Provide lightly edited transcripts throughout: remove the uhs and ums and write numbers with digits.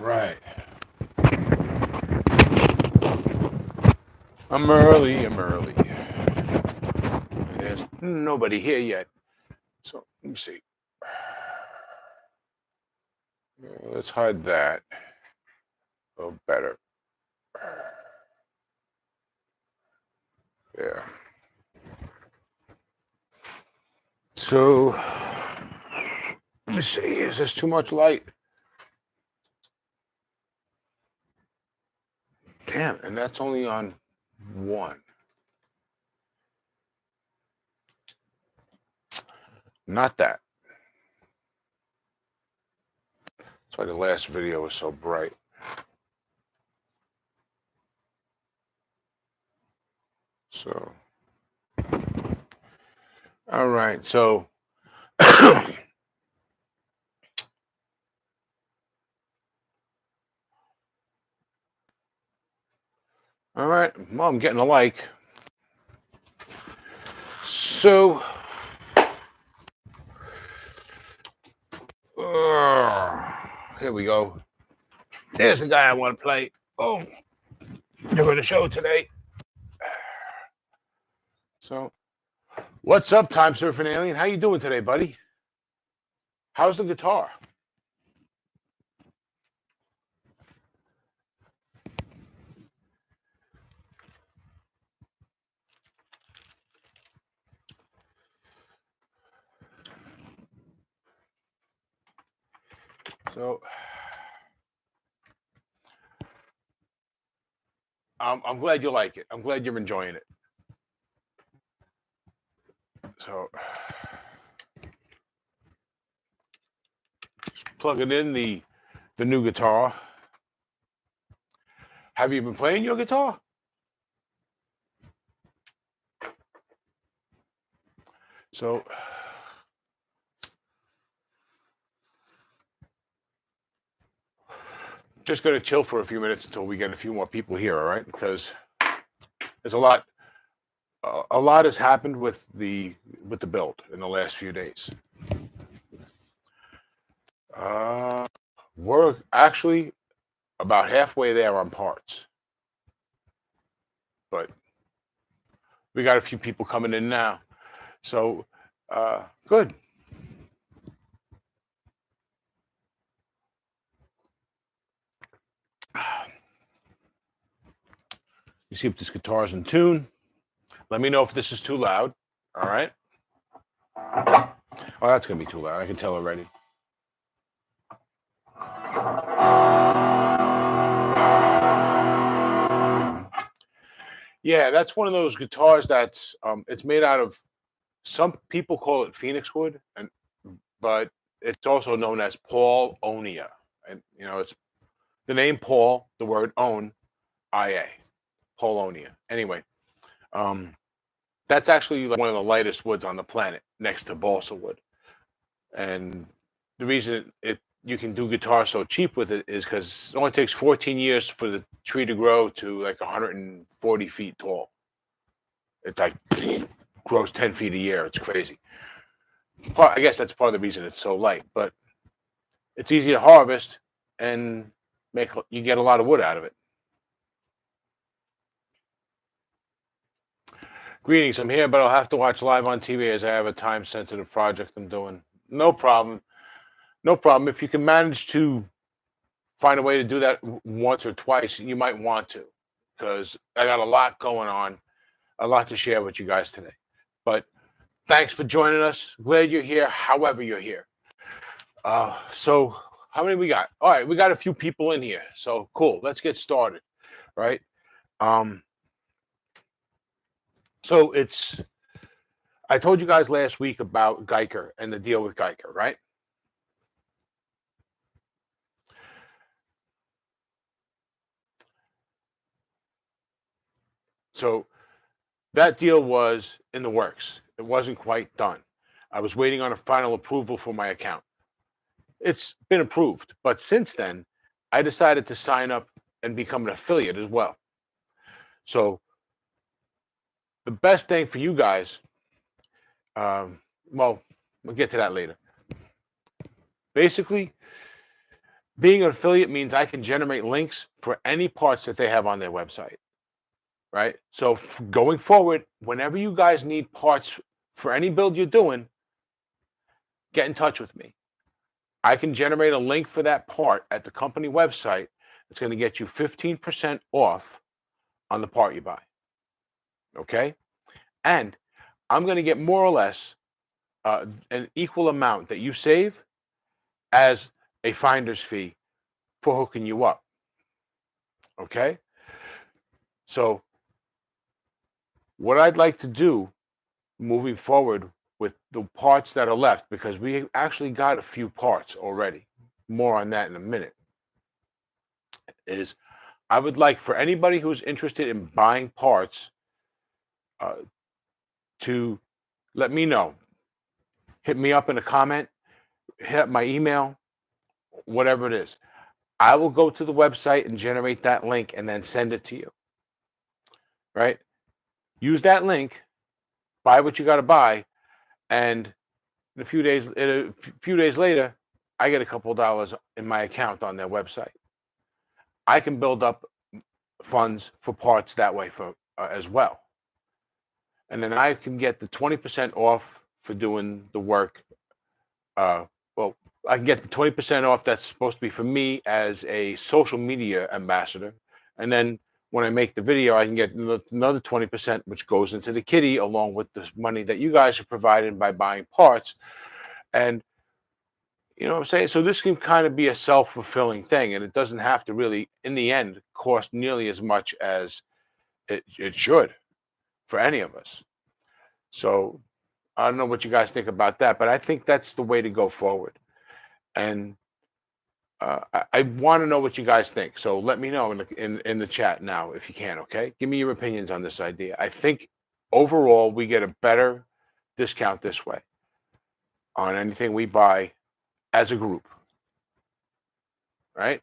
right. I'm early. There's nobody here yet. So let me see. Let's hide that. Oh, better. Yeah. So let me see. Is this too much light? Damn, and that's only on one. Not that. That's why the last video was so bright. So, all right. So, all right. Well, I'm getting a like. So, here we go. There's the guy I want to play. Oh, you're going to show today. So, what's up, Time Surfing Alien? How you doing today, buddy? How's the guitar? So, I'm glad you like it. I'm glad you're enjoying it. So, just plugging in the new guitar. Have you been playing your guitar? So, just going to chill for a few minutes until we get a few more people here, all right? Because there's a lot has happened with the build in the last few days. We're actually about halfway there on parts, but we got a few people coming in now, so good. You see if this guitar's in tune. Let me know if this is too loud. All right. Oh, that's gonna be too loud. I can tell already. Yeah, that's one of those guitars that's it's made out of, some people call it Phoenix wood, but it's also known as Paulonia. And it's the name Paul, the word own, IA, Paulonia. Anyway, that's actually like one of the lightest woods on the planet, next to balsa wood. And the reason you can do guitar so cheap with it is because it only takes 14 years for the tree to grow to like 140 feet tall. It's like grows 10 feet a year. It's crazy. I guess that's part of the reason it's so light, but it's easy to harvest and you get a lot of wood out of it. Greetings, I'm here, but I'll have to watch live on TV as I have a time-sensitive project I'm doing. No problem. No problem. If you can manage to find a way to do that once or twice, you might want to, because I got a lot going on, a lot to share with you guys today. But thanks for joining us. Glad you're here, however you're here. So how many we got? All right, we got a few people in here. So cool. Let's get started. Right. So I told you guys last week about Geiger and the deal with Geiger, right? So that deal was in the works. It wasn't quite done. I was waiting on a final approval for my account. It's been approved, but since then, I decided to sign up and become an affiliate as well. So the best thing for you guys, well, we'll get to that later. Basically, Being an affiliate means I can generate links for any parts that they have on their website, right? So going forward, whenever you guys need parts for any build you're doing, get in touch with me. I can generate a link for that part at the company website. It's going to get you 15% off on the part you buy. Okay. And I'm going to get more or less an equal amount that you save as a finder's fee for hooking you up. Okay. So, what I'd like to do moving forward with the parts that are left, because we actually got a few parts already, more on that in a minute, is I would like for anybody who's interested in buying parts uh, to let me know. Hit me up in a comment, hit up my email, whatever it is. I will go to the website and generate that link and then send it to you. Right? Use that link, buy what you got to buy, and in a few days later, I get a couple of dollars in my account on their website. I can build up funds for parts that way for as well, and then I can get the 20% off for doing the work. Well, I can get the 20% off that's supposed to be for me as a social media ambassador, and then when I make the video, I can get another 20%, which goes into the kitty along with the money that you guys are providing by buying parts. And you know what I'm saying? So this can kind of be a self-fulfilling thing, and it doesn't have to really, in the end, cost nearly as much as it should for any of us. So I don't know what you guys think about that, but I think that's the way to go forward. And I want to know what you guys think. So let me know in the chat now if you can. Okay, give me your opinions on this idea. I think overall we get a better discount this way on anything we buy as a group, right?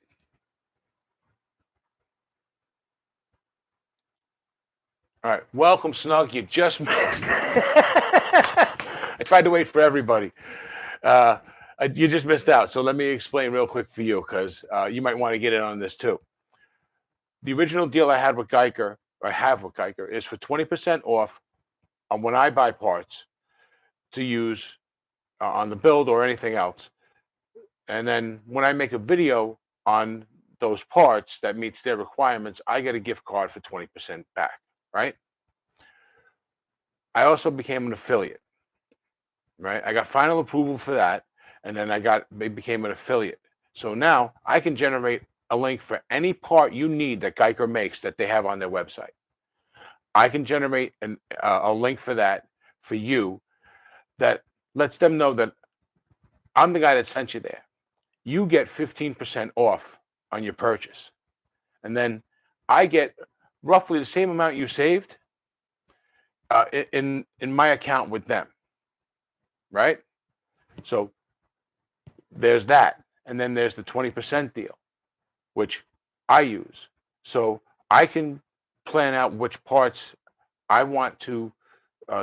All right, welcome, Snug. You just missed. I tried to wait for everybody. Uh, you just missed out. So let me explain real quick for you because you might want to get in on this too. The original deal I had with Geiger, or I have with Geiger, is for 20% off on when I buy parts to use on the build or anything else. And then when I make a video on those parts that meets their requirements, I get a gift card for 20% back, right? I also became an affiliate, right? I got final approval for that, and then they became an affiliate. So now I can generate a link for any part you need that Geiger makes that they have on their website. I can generate a link for that for you that lets them know that I'm the guy that sent you there. You get 15% off on your purchase. And then I get roughly the same amount you saved in my account with them, right? So there's that. And then there's the 20% deal, which I use. So I can plan out which parts I want to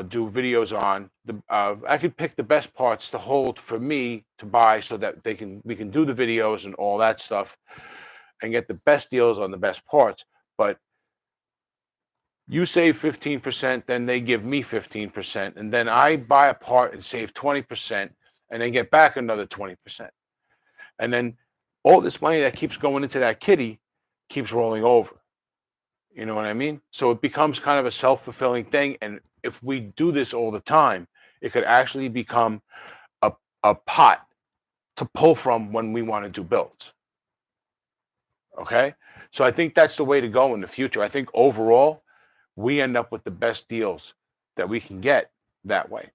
do videos on. I could pick the best parts to hold for me to buy so that we can do the videos and all that stuff and get the best deals on the best parts. But you save 15%, then they give me 15%, and then I buy a part and save 20% and then get back another 20%. And then all this money that keeps going into that kitty keeps rolling over. You know what I mean? So it becomes kind of a self-fulfilling thing. And if we do this all the time, it could actually become a pot to pull from when we want to do builds. Okay. So I think that's the way to go in the future. I think overall, we end up with the best deals that we can get that way.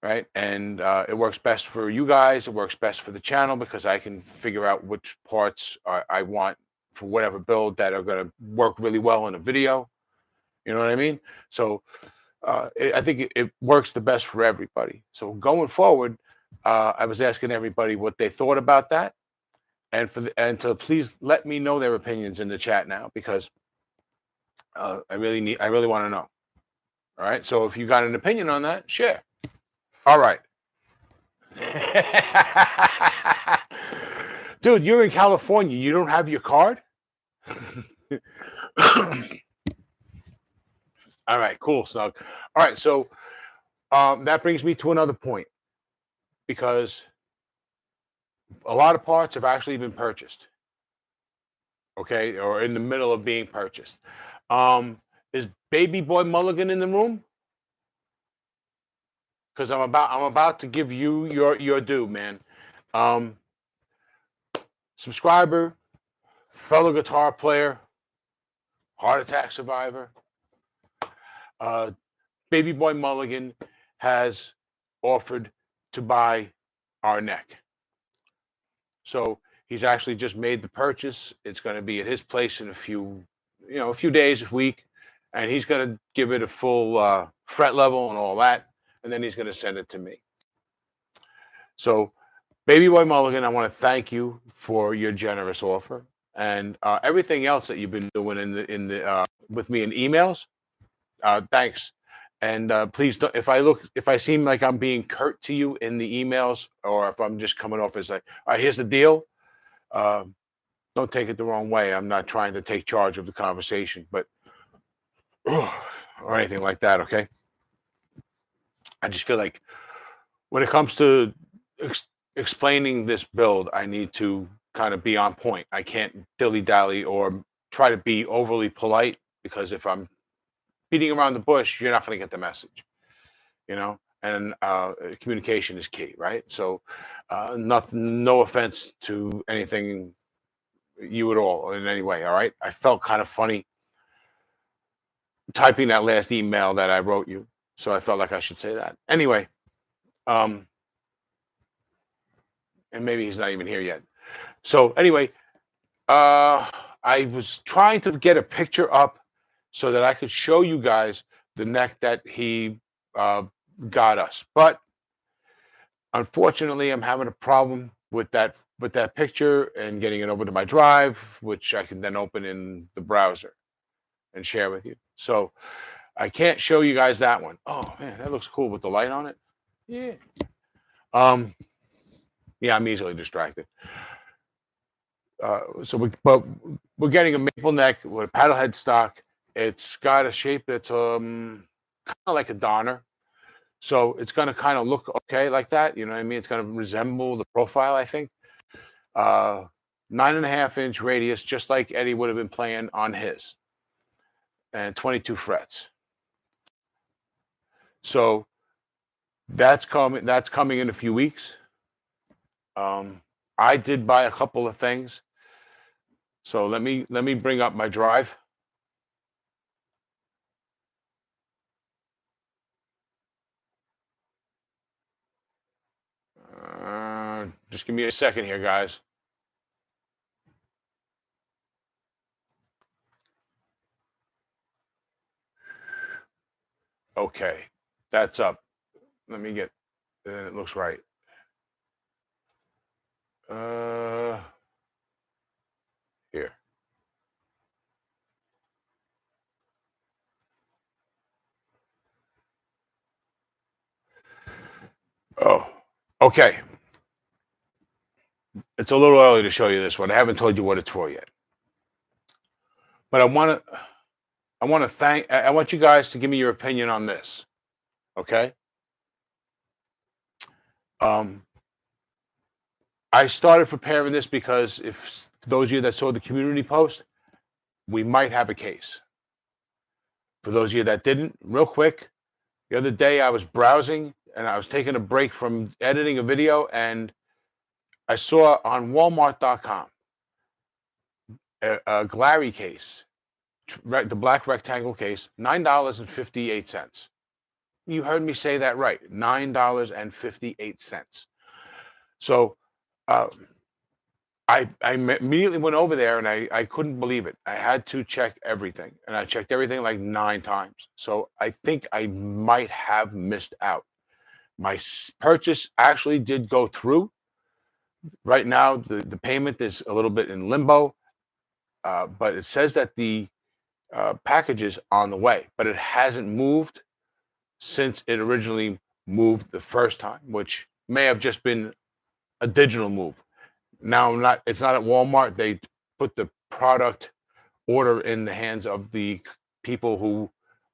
Right. And it works best for you guys. It works best for the channel because I can figure out which parts I want for whatever build that are going to work really well in a video. You know what I mean? So I think it works the best for everybody. So going forward, I was asking everybody what they thought about that, and to please let me know their opinions in the chat now because I really want to know. All right. So if you got an opinion on that, share. All right. Dude, you're in California. You don't have your card? All right, cool, Snug. All right, so that brings me to another point because a lot of parts have actually been purchased, okay, or in the middle of being purchased. Is Baby Boy Mulligan in the room? Because I'm about to give you your due, man. Um, Subscriber, fellow guitar player, heart attack survivor. Uh, Baby Boy Mulligan has offered to buy our neck. So he's actually just made the purchase. It's going to be at his place in a few days, a week, and he's going to give it a full fret level and all that, and then he's going to send it to me. So, Baby Boy Mulligan, I want to thank you for your generous offer and everything else that you've been doing in the with me in emails. Thanks. And please, if I seem like I'm being curt to you in the emails, or if I'm just coming off as like, all right, here's the deal. Uh, don't take it the wrong way. I'm not trying to take charge of the conversation, but or anything like that. Okay. I just feel like when it comes to explaining this build, I need to kind of be on point. I can't dilly dally or try to be overly polite because if I'm beating around the bush, you're not going to get the message, you know. And communication is key, right? So, nothing, no offense to anything you at all in any way. All right, I felt kind of funny typing that last email that I wrote you, so I felt like I should say that anyway. Um, and maybe he's not even here yet. So anyway, I was trying to get a picture up so that I could show you guys the neck that he uh, got us, but unfortunately, I'm having a problem with that picture and getting it over to my drive, which I can then open in the browser and share with you. So I can't show you guys that one. Oh man, that looks cool with the light on it. Yeah. Um. Yeah, I'm easily distracted. But we're getting a maple neck with a paddle head stock. It's got a shape that's kind of like a Donner. So it's gonna kind of look okay like that. You know what I mean? It's gonna resemble the profile, I think. Uh, 9.5-inch radius, just like Eddie would have been playing on his, and 22 frets. So that's coming. That's coming in a few weeks. I did buy a couple of things. So let me bring up my drive. Just give me a second here, guys. Okay, that's up. Let me get. It looks right. Uh, Here. Oh, okay. It's a little early to show you this one. I haven't told you what it's for yet. But I want you guys to give me your opinion on this. Okay? Um, I started preparing this because if those of you that saw the community post, we might have a case. For those of you that didn't, real quick, the other day I was browsing and I was taking a break from editing a video and I saw on Walmart.com a Glary case, the black rectangle case, $9.58. You heard me say that right, $9.58. So uh, I immediately went over there and I couldn't believe it. I had to check everything and I checked everything like 9 times. So I think I might have missed out. My purchase actually did go through. Right now, the payment is a little bit in limbo, but it says that the package is on the way, but it hasn't moved since it originally moved the first time, which may have just been a digital move. Now I'm not. It's not at Walmart. They put the product order in the hands of the people who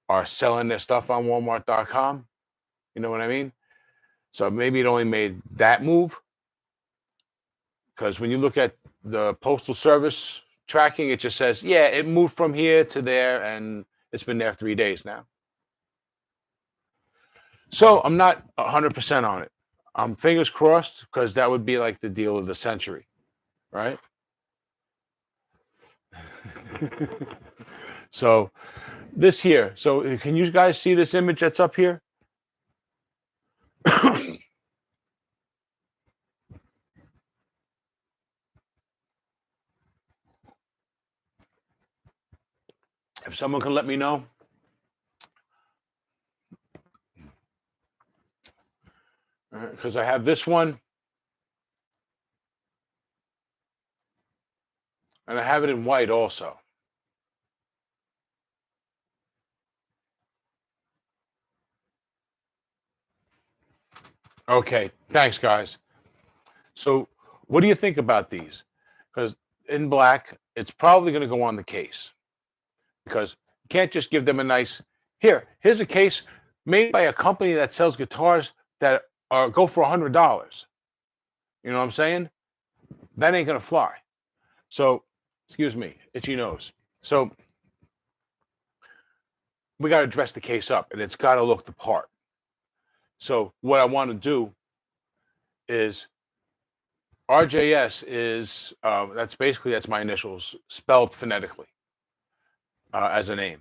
are selling their stuff on Walmart.com. You know what I mean? So maybe it only made that move because when you look at the postal service tracking, it just says, yeah, it moved from here to there, and it's been there 3 days now. So I'm not 100% on it. I'm fingers crossed because that would be like the deal of the century, right? So this here. So can you guys see this image that's up here? If someone can let me know. Because I have this one and I have it in white also. Okay, thanks, guys. So, what do you think about these? Because in black, it's probably going to go on the case because you can't just give them a nice here's a case made by a company that sells guitars that go for $100. You know what I'm saying? That ain't going to fly. So, excuse me, itchy nose. So, we got to dress the case up and it's got to look the part. So, what I want to do is RJS is that's my initials spelled phonetically as a name,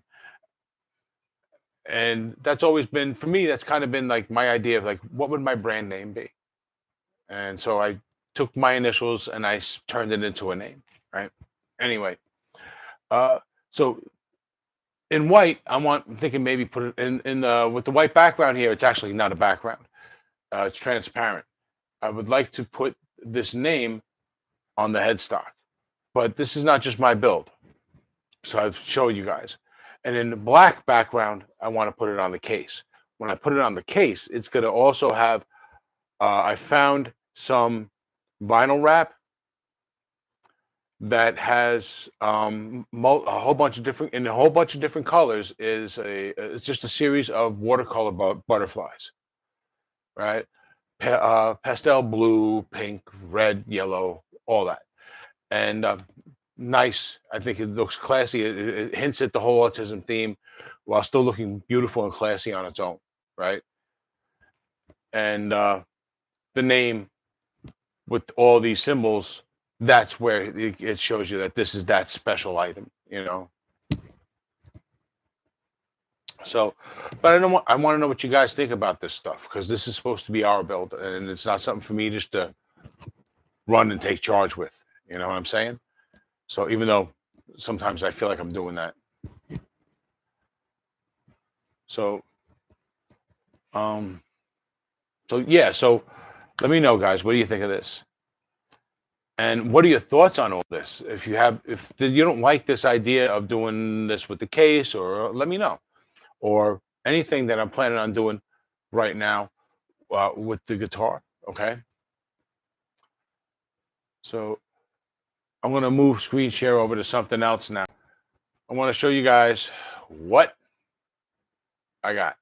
and that's always been for me. That's kind of been like my idea of like what would my brand name be, and so I took my initials and turned it into a name, right? Anyway, uh, so in white, I'm thinking maybe put it in the with the white background here. It's actually not a background; it's transparent. I would like to put this name on the headstock, but this is not just my build. So I've showed you guys. And in the black background, I want to put it on the case. When I put it on the case, it's going to also have, I found some vinyl wrap that has a whole bunch of different, in a whole bunch of different colors it's just a series of watercolor butterflies, right? Pastel blue, pink, red, yellow, all that. And nice. I think it looks classy. It hints at the whole autism theme while still looking beautiful and classy on its own, right? And the name with all these symbols, that's where it shows you that this is that special item, you know. So, but I want to know what you guys think about this stuff because this is supposed to be our build, and it's not something for me just to run and take charge with. You know what I'm saying? So even though sometimes I feel like I'm doing that. So Um, so yeah, so let me know, guys. What do you think of this? And what are your thoughts on all this? If you don't like this idea of doing this with the case, or let me know, or anything that I'm planning on doing right now with the guitar. Okay, so I'm gonna move screen share over to something else now. I want to show you guys what I got.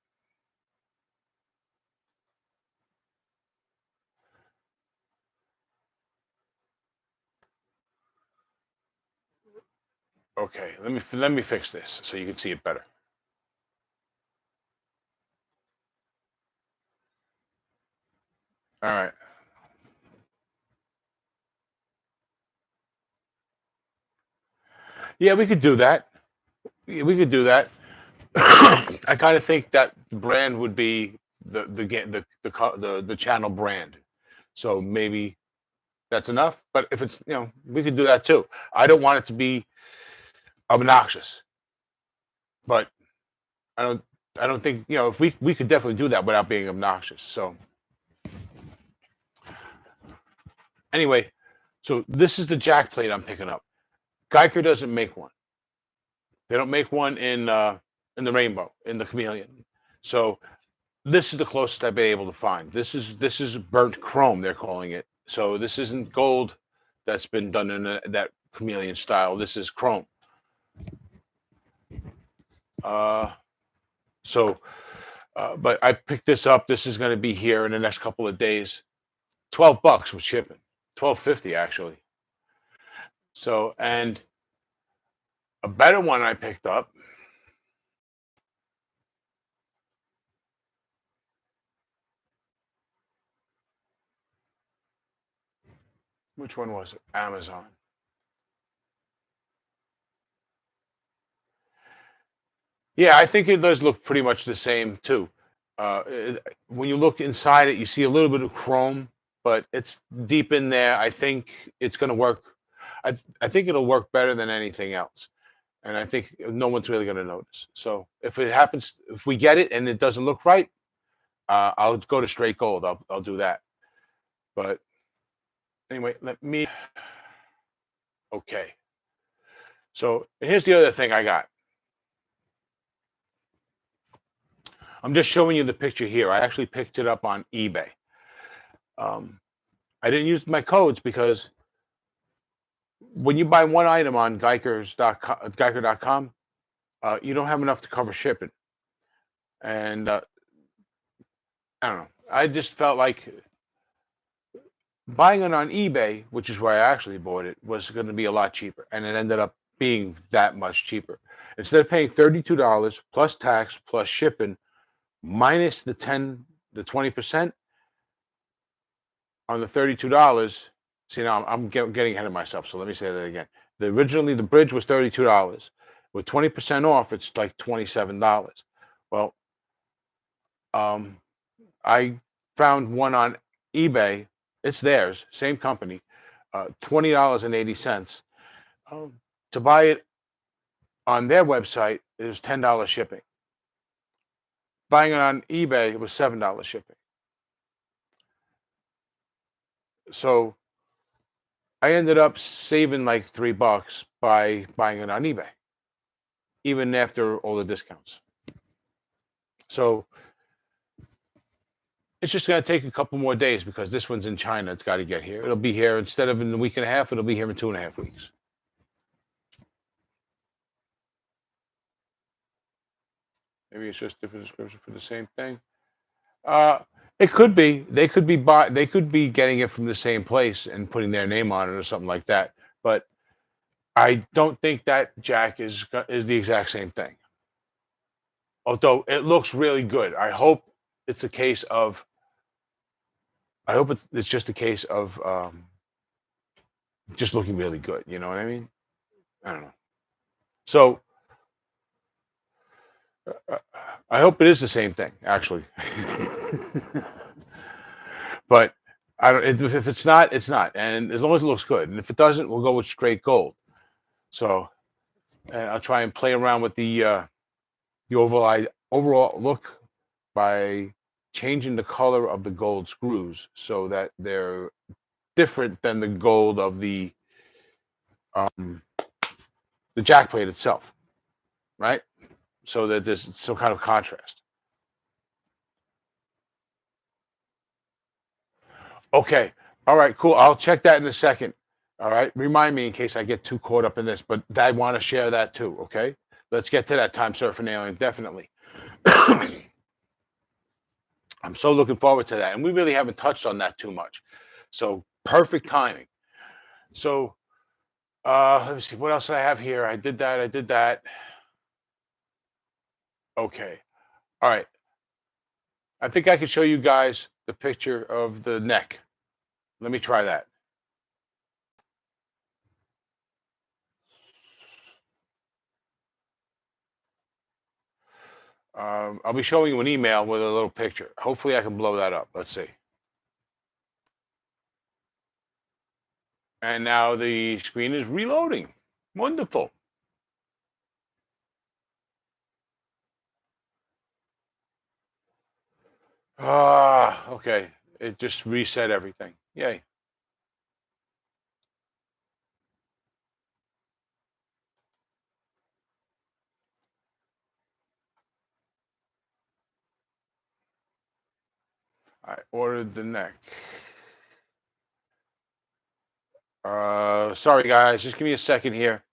Okay, let me fix this so you can see it better. All right. Yeah, we could do that. Yeah, we could do that. I kind of think that brand would be the channel brand. So maybe that's enough. But if it's we could do that too. I don't want it to be obnoxious, but I don't I don't think if we could definitely do that without being obnoxious. So anyway, so this is the jack plate I'm picking up. Geiger doesn't make one. They don't make one in the rainbow in the chameleon. So this is the closest I've been able to find. This is burnt chrome, they're calling it. So this isn't gold. that's been done in that chameleon style. This is chrome. Uh, so, but I picked this up. This is going to be here in the next couple of days. $12 with shipping. 12.50 actually. So, and a better one I picked up. Which one was it? Amazon. Yeah, I think it does look pretty much the same too. When you look inside it, you see a little bit of chrome, but it's deep in there. I think it's going to work. I think it'll work better than anything else, and I think no one's really going to notice. So if it happens, if we get it and it doesn't look right, I'll go to straight gold. I'll do that. But anyway, let me. Okay. So here's the other thing I got. I'm just showing you the picture here. I actually picked it up on eBay. Um, I didn't use my codes because when you buy one item on Geiger.com, you don't have enough to cover shipping. And I don't know. I just felt like buying it on eBay, which is where I actually bought it, was going to be a lot cheaper. And it ended up being that much cheaper. Instead of paying $32 plus tax plus shipping minus the 20% on the $32. See, now I'm getting ahead of myself. So let me say that again. Originally, the bridge was $32. With 20% off, it's like $27. Well, um, I found one on eBay. It's theirs, same company, $20.80. Um, to buy it on their website, it was $10 shipping. Buying it on eBay, it was $7 shipping. So I ended up saving like $3 by buying it on eBay, even after all the discounts. So it's just going to take a couple more days because this one's in China. It's got to get here. It'll be here instead of in a week and a half. It'll be here in 2.5 weeks. Maybe it's just different description for the same thing. Uh, it could be. They could be getting it from the same place and putting their name on it or something like that. But I don't think that jack is the exact same thing. Although it looks really good. It's a case of. I hope it's just a case of just looking really good. You know what I mean? I don't know. So uh, I hope it is the same thing, actually. But I don't. If it's not, it's not. And as long as it looks good, and if it doesn't, we'll go with straight gold. So, and I'll try and play around with the overall look by changing the color of the gold screws so that they're different than the gold of um, the jack plate itself, right? So that there's some kind of contrast. Okay. All right. Cool. I'll check that in a second. All right. Remind me in case I get too caught up in this, but I want to share that too. Okay. Let's get to that time surfing alien. Definitely. I'm so looking forward to that. And we really haven't touched on that too much. So perfect timing. So let me see. What else did I have here? I did that. I did that. Okay. All right. I think I can show you guys the picture of the neck. Let me try that. I'll be showing you an email with a little picture. Hopefully, I can blow that up. Let's see. And now the screen is reloading. Wonderful. Ah, okay. It just reset everything. Yay. I ordered the neck. Sorry guys, just give me a second here.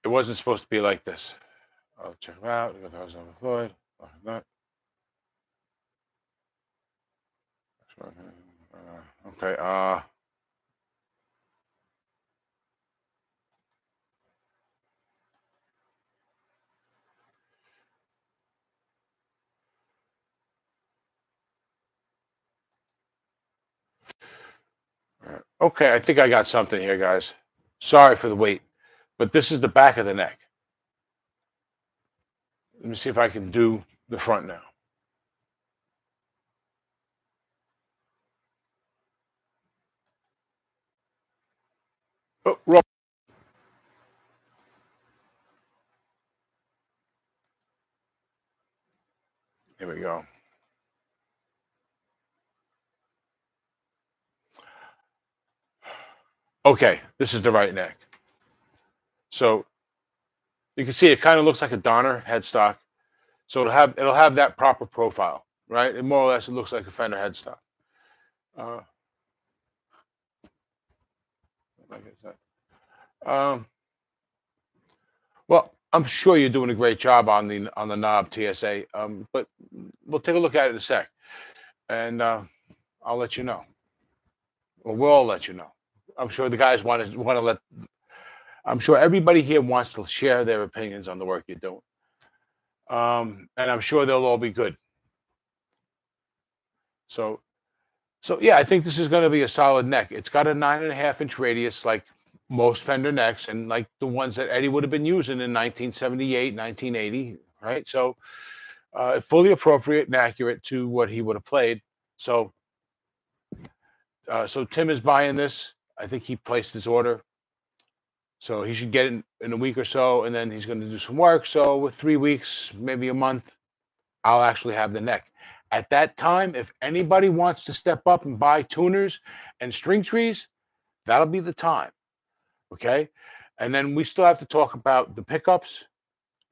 It wasn't supposed to be like this. I'll check it out. I was unemployed. Not. Okay. Okay. I think I got something here, guys. Sorry for the wait, but this is the back of the neck. Let me see if I can do the front now. Oh, here we go. Okay, this is the right neck. So you can see it kind of looks like a Donner headstock. So it'll have that proper profile, right? And more or less, it looks like a Fender headstock. Uh, like I said. Well, I'm sure you're doing a great job on the knob TSA. But we'll take a look at it in a sec, and I'll let you know. Well, we'll all let you know. I'm sure the guys want to let. I'm sure everybody here wants to share their opinions on the work you're doing. And I'm sure they'll all be good. So, so yeah, I think this is going to be a solid neck. It's got a 9.5 inch radius, like most Fender necks, and like the ones that Eddie would have been using in 1978, 1980, right? So, fully appropriate and accurate to what he would have played. So, so Tim is buying this. I think he placed his order, so he should get it in a week or so, and then he's going to do some work. So, with 3 weeks, maybe a month, I'll actually have the neck. At that time, if anybody wants to step up and buy tuners and string trees, that'll be the time. Okay. And then we still have to talk about the pickups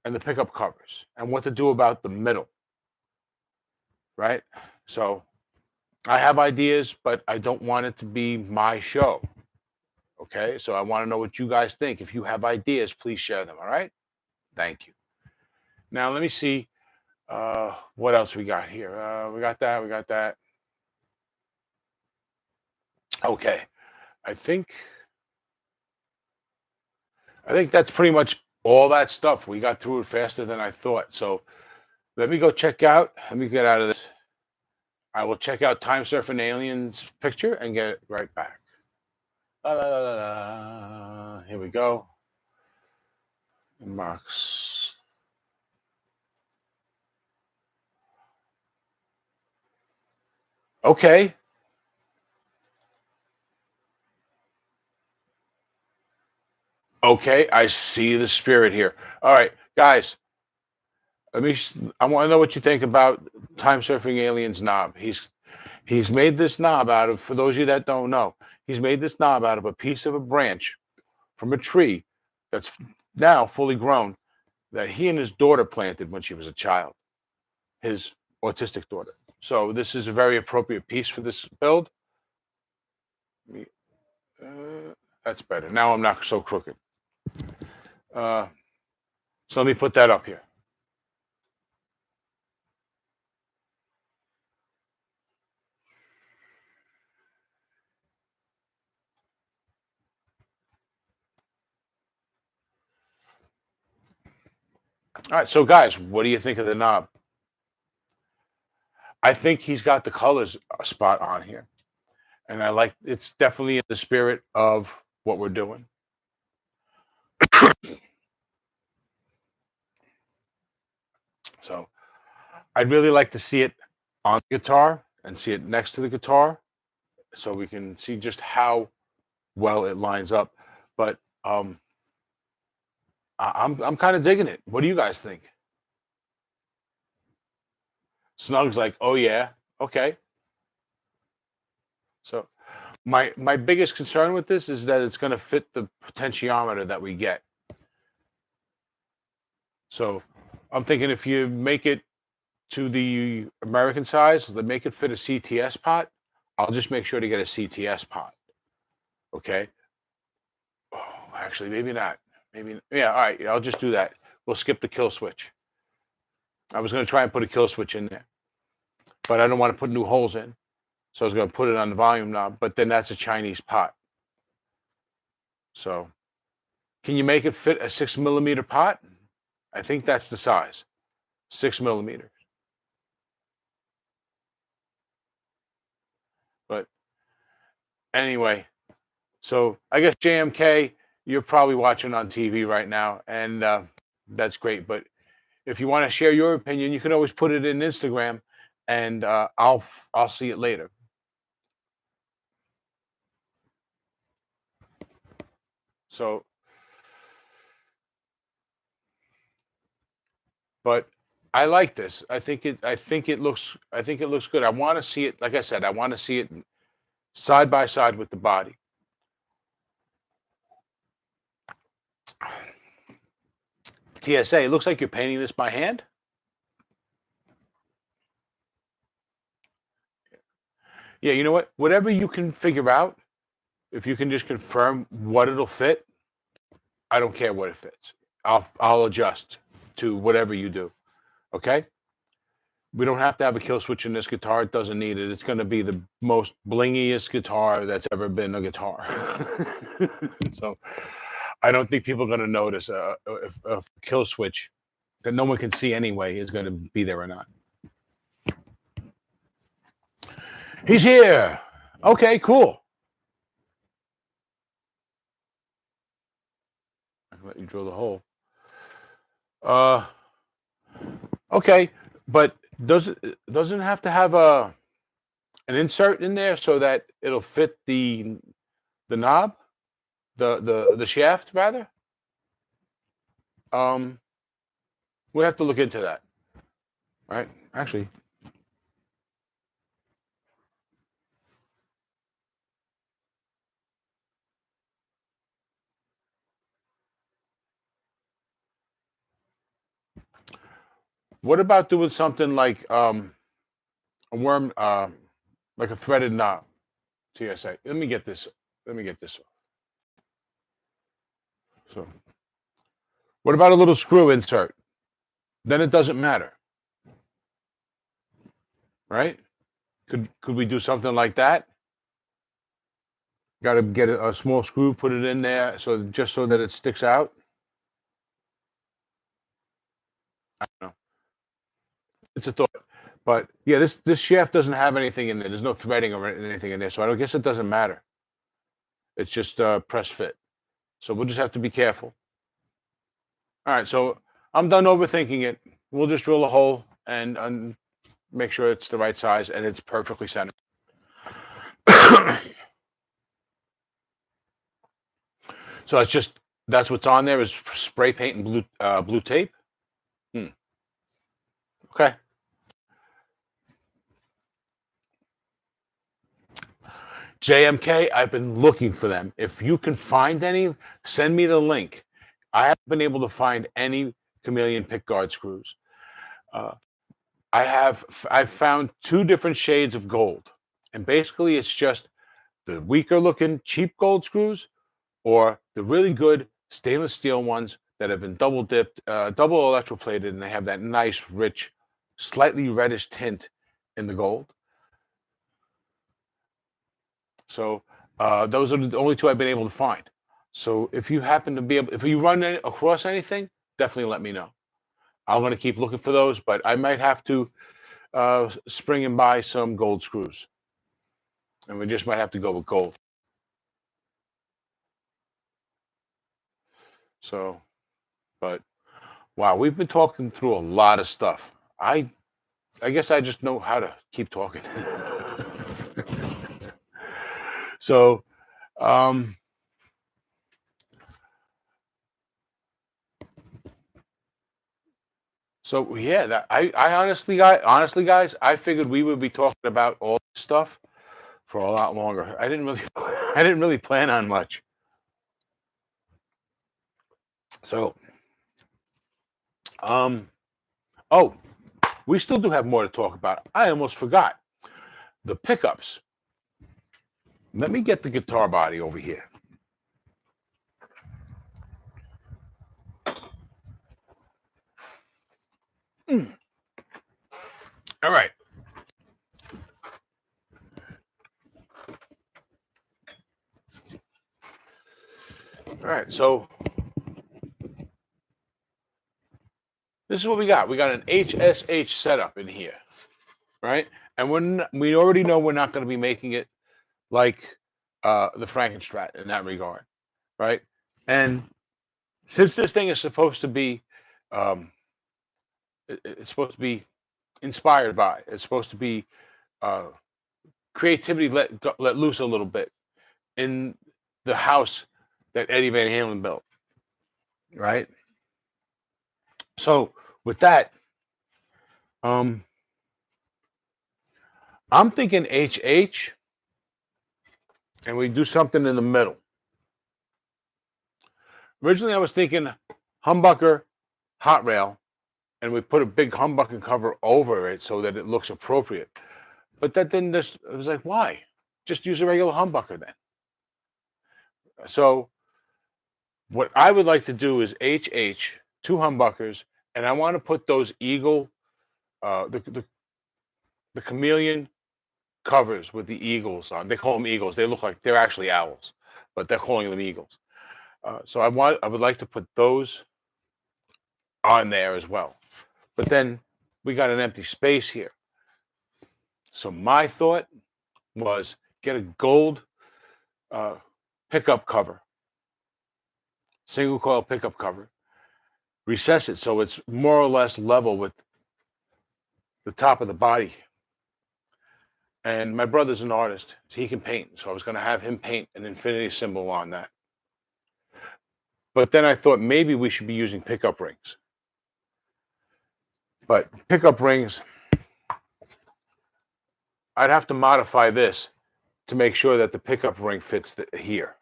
and the pickup covers and what to do about the middle. Right. So I have ideas, but I don't want it to be my show. Okay. So I want to know what you guys think. If you have ideas, please share them. All right. Thank you. Now, let me see what else we got here. We got that. We got that. Okay. I think I think that's pretty much all that stuff. We got through it faster than I thought. So let me go check out. Let me get out of this. I will check out Time Surfing Aliens picture and get it right back. La, la, la, la, la. Here we go. Inbox. Okay. Okay. I see the spirit here. All right, guys. Let me. I want to know what you think about Time Surfing Aliens knob. He's made this knob out of. For those of you that don't know, he's made this knob out of a piece of a branch from a tree that's now fully grown that he and his daughter planted when she was a child, his autistic daughter. So this is a very appropriate piece for this build. That's better. Now I'm not so crooked. Uh, so let me put that up here. All right, so guys, what do you think of the knob? I think he's got the colors spot on here, and I like it's definitely in the spirit of what we're doing. So I'd really like to see it on the guitar and see it next to the guitar, so we can see just how well it lines up. But I'm kind of digging it. What do you guys think? Snug's like, oh yeah, okay. So my biggest concern with this is that it's going to fit the potentiometer that we get. So I'm thinking if you make it to the American size, they make it fit a CTS pot. I'll just make sure to get a CTS pot. Okay. Oh, actually, maybe not. Maybe yeah. All right. I'll just do that. We'll skip the kill switch. I was going to try and put a kill switch in there, but I don't want to put new holes in. So I was going to put it on the volume knob, but then that's a Chinese pot. So can you make it fit a 6 mm pot? I think that's the size, 6 mm. But anyway, so I guess JMK, you're probably watching on TV right now, and that's great. But if you want to share your opinion, you can always put it in Instagram, and I'll see it later. So, but I like this. I think it looks good. I want to see it. Like I said, I want to see it side by side with the body. TSA, it looks like you're painting this by hand. Yeah, you know what? Whatever you can figure out, if you can just confirm what it'll fit, I don't care what it fits. I'll adjust to whatever you do. Okay? We don't have to have a kill switch in this guitar. It doesn't need it. It's going to be the most blingiest guitar that's ever been a guitar. So I don't think people are going to notice a kill switch that no one can see anyway is going to be there or not. He's here. Okay, cool. I can let you drill the hole. Okay, but doesn't have to have an insert in there so that it'll fit the knob, the shaft rather. Um, we have to look into that, right? Actually, what about doing something like a worm, like a threaded knob? TSA. Let me get this. Let me get this. So, what about a little screw insert? Then it doesn't matter, right? Could we do something like that? Got to get a small screw, put it in there, so just so that it sticks out. No, it's a thought, but yeah, this shaft doesn't have anything in there. There's no threading or anything in there, so I don't guess it doesn't matter. It's just press fit. So we'll just have to be careful. All right, so I'm done overthinking it. We'll just drill a hole and make sure it's the right size and it's perfectly centered. So it's just that's what's on there is spray paint and blue tape. Hmm. Okay. JMK, I've been looking for them. If you can find any, send me the link. I haven't been able to find any chameleon pickguard screws. Uh, I've found two different shades of gold, and basically it's just the weaker looking cheap gold screws or the really good stainless steel ones that have been double dipped, double electroplated, and they have that nice, rich, slightly reddish tint in the gold. So those are the only two I've been able to find. So if you happen to be able, if you run across anything, definitely let me know. I'm going to keep looking for those, but I might have to spring and buy some gold screws, and we just might have to go with gold. So, but wow, we've been talking through a lot of stuff. I guess I just know how to keep talking. So, um, so yeah, I honestly, guys, I figured we would be talking about all this stuff for a lot longer. I didn't really, I didn't really plan on much. So, um, oh, we still do have more to talk about. I almost forgot the pickups. Let me get the guitar body over here. All right. All right. So this is what we got. We got an HSH setup in here, right? And we already know we're not going to be making it like the Frankenstrat in that regard, right? And since this thing is supposed to be, um, it's supposed to be inspired by, it's supposed to be uh, creativity let loose a little bit in the house that Eddie Van Halen built, right? So with that, um, I'm thinking HH, and we do something in the middle. Originally, I was thinking humbucker, hot rail, and we put a big humbucker cover over it so that it looks appropriate. But that didn't just, I was like, why? Just use a regular humbucker then. So what I would like to do is HH, two humbuckers, and I want to put those eagle, the chameleon covers with the eagles on. They call them eagles. They look like they're actually owls, but they're calling them eagles. So I would like to put those on there as well. But then we got an empty space here. So my thought was get a gold uh, pickup cover, single coil pickup cover, recess it so it's more or less level with the top of the body. And my brother's an artist, so he can paint. So I was going to have him paint an infinity symbol on that. But then I thought maybe we should be using pickup rings. But pickup rings, I'd have to modify this to make sure that the pickup ring fits here.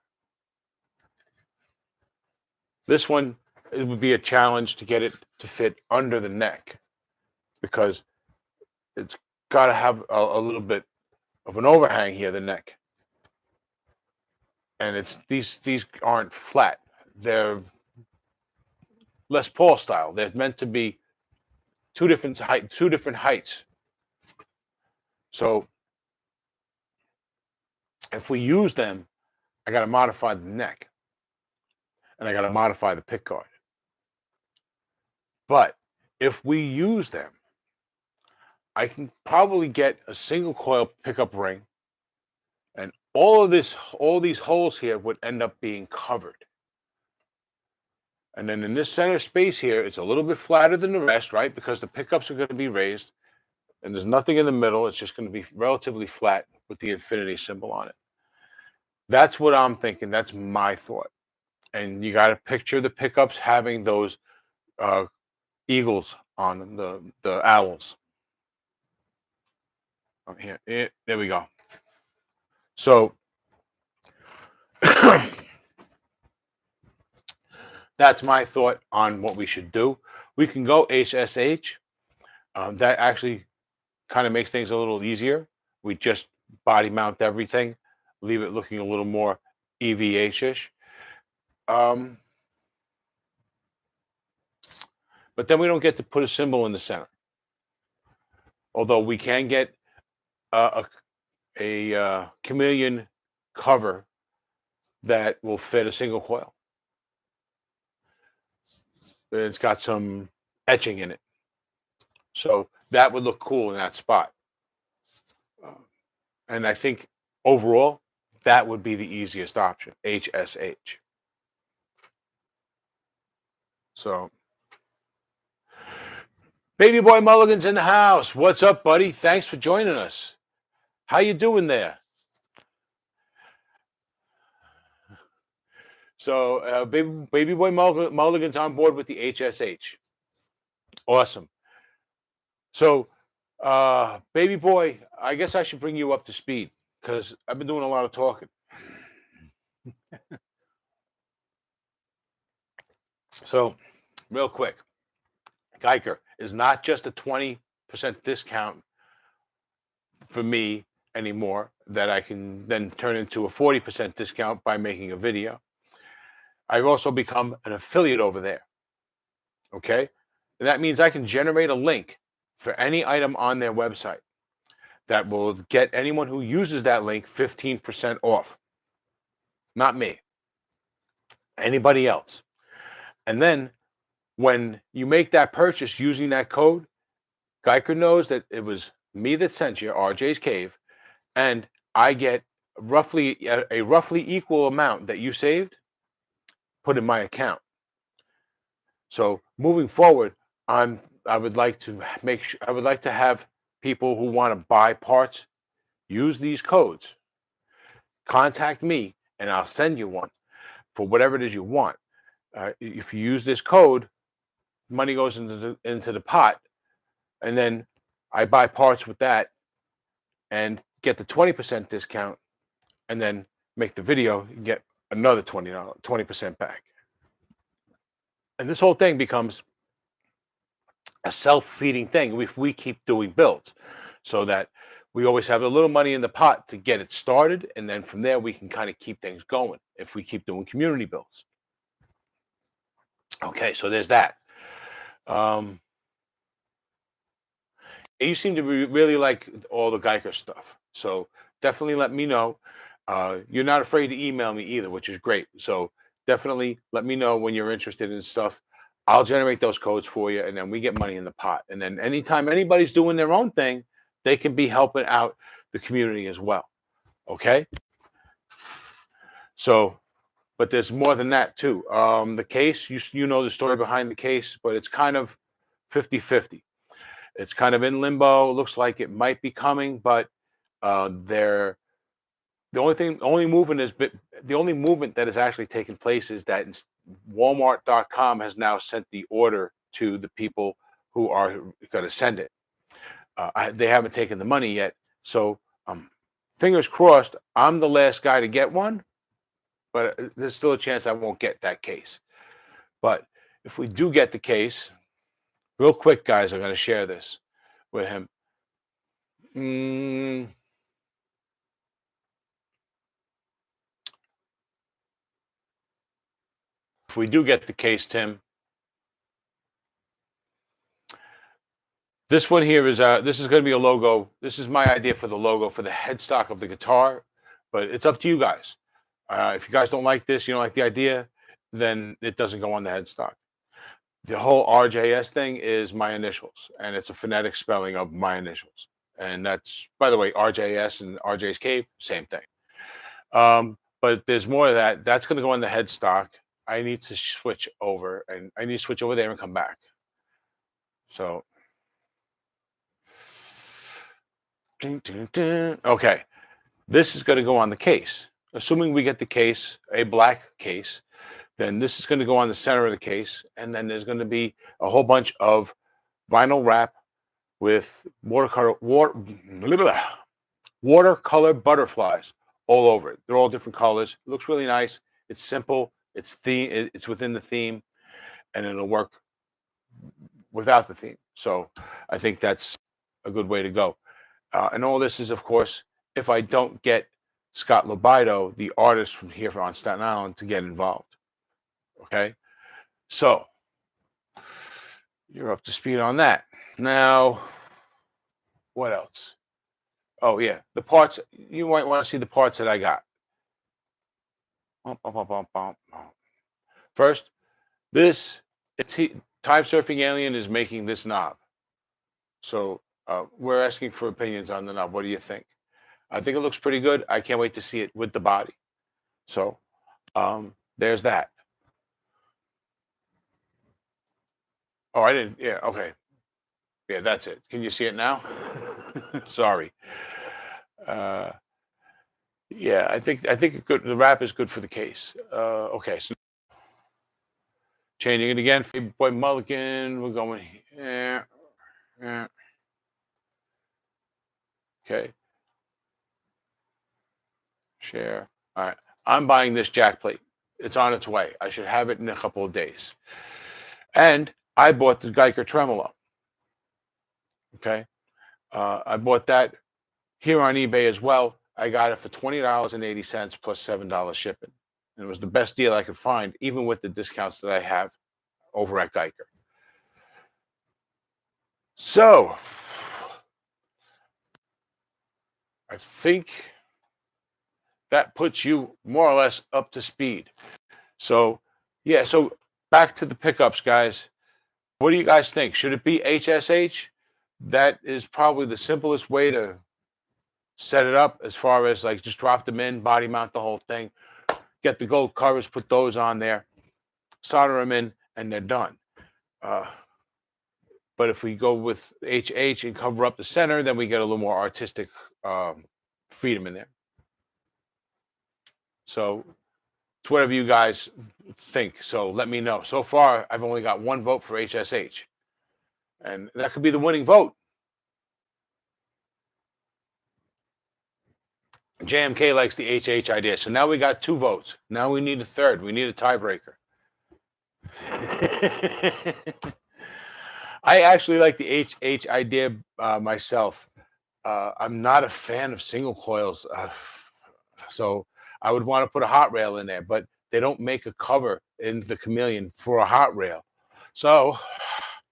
This one, it would be a challenge to get it to fit under the neck because it's got to have a little bit of an overhang here, the neck. And it's these aren't flat. They're Les Paul style. They're meant to be two different heights. So if we use them, I got to modify the neck and I got to modify the pick guard. But if we use them, I can probably get a single coil pickup ring, and all these holes here would end up being covered. And then in this center space here, it's a little bit flatter than the rest, right? Because the pickups are going to be raised, and there's nothing in the middle. It's just going to be relatively flat with the infinity symbol on it. That's what I'm thinking. That's my thought. And you got to picture the pickups having those eagles on them, the owls. Oh, here, there we go. So that's my thought on what we should do. We can go HSH. That actually kind of makes things a little easier. We just body mount everything, leave it looking a little more EVH-ish. But then we don't get to put a symbol in the center. Although we can get a chameleon cover that will fit a single coil. It's got some etching in it. So that would look cool in that spot. And I think overall, that would be the easiest option, HSH. So, Baby Boy Mulligan's in the house. What's up, buddy? Thanks for joining us. How you doing there? So, Baby Boy Mulligan's on board with the HSH. Awesome. So, Baby Boy, I guess I should bring you up to speed because I've been doing a lot of talking. So, real quick, Geiger is not just a 20% 20% discount for me anymore that I can then turn into a 40% discount by making a video. I've also become an affiliate over there. Okay. And that means I can generate a link for any item on their website that will get anyone who uses that link 15% off. Not me, anybody else. And then when you make that purchase using that code, Geico knows that it was me that sent you, RJ's Cave, and I get a roughly equal amount that you saved put in my account. So moving forward, I would like to make sure I would like to have people who want to buy parts use these codes. Contact me and I'll send you one for whatever it is you want. If you use this code, money goes into the pot, and then I buy parts with that and get the 20% discount, and then make the video and get another $20, 20% back. And this whole thing becomes a self-feeding thing if we keep doing builds, so that we always have a little money in the pot to get it started, and then from there we can kind of keep things going if we keep doing community builds. Okay, so there's that. Um, you seem to really like all the Geiger stuff, so definitely let me know. You're not afraid to email me either, which is great. So definitely let me know when you're interested in stuff. I'll generate those codes for you, and then we get money in the pot. And then anytime anybody's doing their own thing, they can be helping out the community as well. Okay. So, but there's more than that too. The case, you know the story behind the case, but it's kind of 50-50. It's kind of in limbo. It looks like it might be coming, but they're the only movement that has actually taken place is that Walmart.com has now sent the order to the people who are going to send it. They haven't taken the money yet, so fingers crossed. I'm the last guy to get one, but there's still a chance I won't get that case. But if we do get the case, real quick, guys, I'm going to share this with him. If we do get the case, Tim, this one here is this is going to be a logo. This is my idea for the logo for the headstock of the guitar, but it's up to you guys. If you guys don't like this, you don't like the idea, then it doesn't go on the headstock. The whole RJS thing is my initials, and it's a phonetic spelling of my initials. And that's, by the way, RJS and RJ's Cave, same thing. But there's more of that. That's going to go on the headstock. I need to switch over, and I need to switch over there and come back. So, okay, this is going to go on the case. Assuming we get the case, a black case, then this is going to go on the center of the case, and then there's going to be a whole bunch of vinyl wrap with watercolor butterflies all over it. They're all different colors. It looks really nice. It's simple. It's within the theme, and it'll work without the theme. So I think that's a good way to go. And all this is, of course, if I don't get Scott Lobido, the artist from here on Staten Island, to get involved. Okay, so you're up to speed on that. Now, what else? Oh yeah, the parts. You might want to see the parts that I got. First, Time Surfing Alien is making this knob. So we're asking for opinions on the knob. What do you think? I think it looks pretty good. I can't wait to see it with the body. So there's that. Oh, I didn't. Yeah. Okay. Yeah, that's it. Can you see it now? Sorry. Yeah, I think the wrap is good for the case. Okay, so changing it again. Favorite Boy Mulligan. We're going here. Yeah. Okay. Share. All right. I'm buying this jack plate. It's on its way. I should have it in a couple of days. And I bought the Geiger tremolo. Okay. I bought that here on eBay as well. I got it for $20.80 plus $7 shipping. And it was the best deal I could find, even with the discounts that I have over at Geiger. So I think that puts you more or less up to speed. So, yeah, so back to the pickups, guys. What do you guys think? Should it be HSH? That is probably the simplest way to set it up, as far as like just drop them in, body mount the whole thing, get the gold covers, put those on there, solder them in, and they're done. Uh, but if we go with HH and cover up the center, then we get a little more artistic freedom in there. So it's whatever you guys think. So let me know. So far, I've only got one vote for HSH, and that could be the winning vote. JMK likes the HH idea. So now we got 2 votes. Now we need a third. We need a tiebreaker. I actually like the HH idea myself. I'm not a fan of single coils. So I would want to put a hot rail in there, but they don't make a cover in the Chameleon for a hot rail. So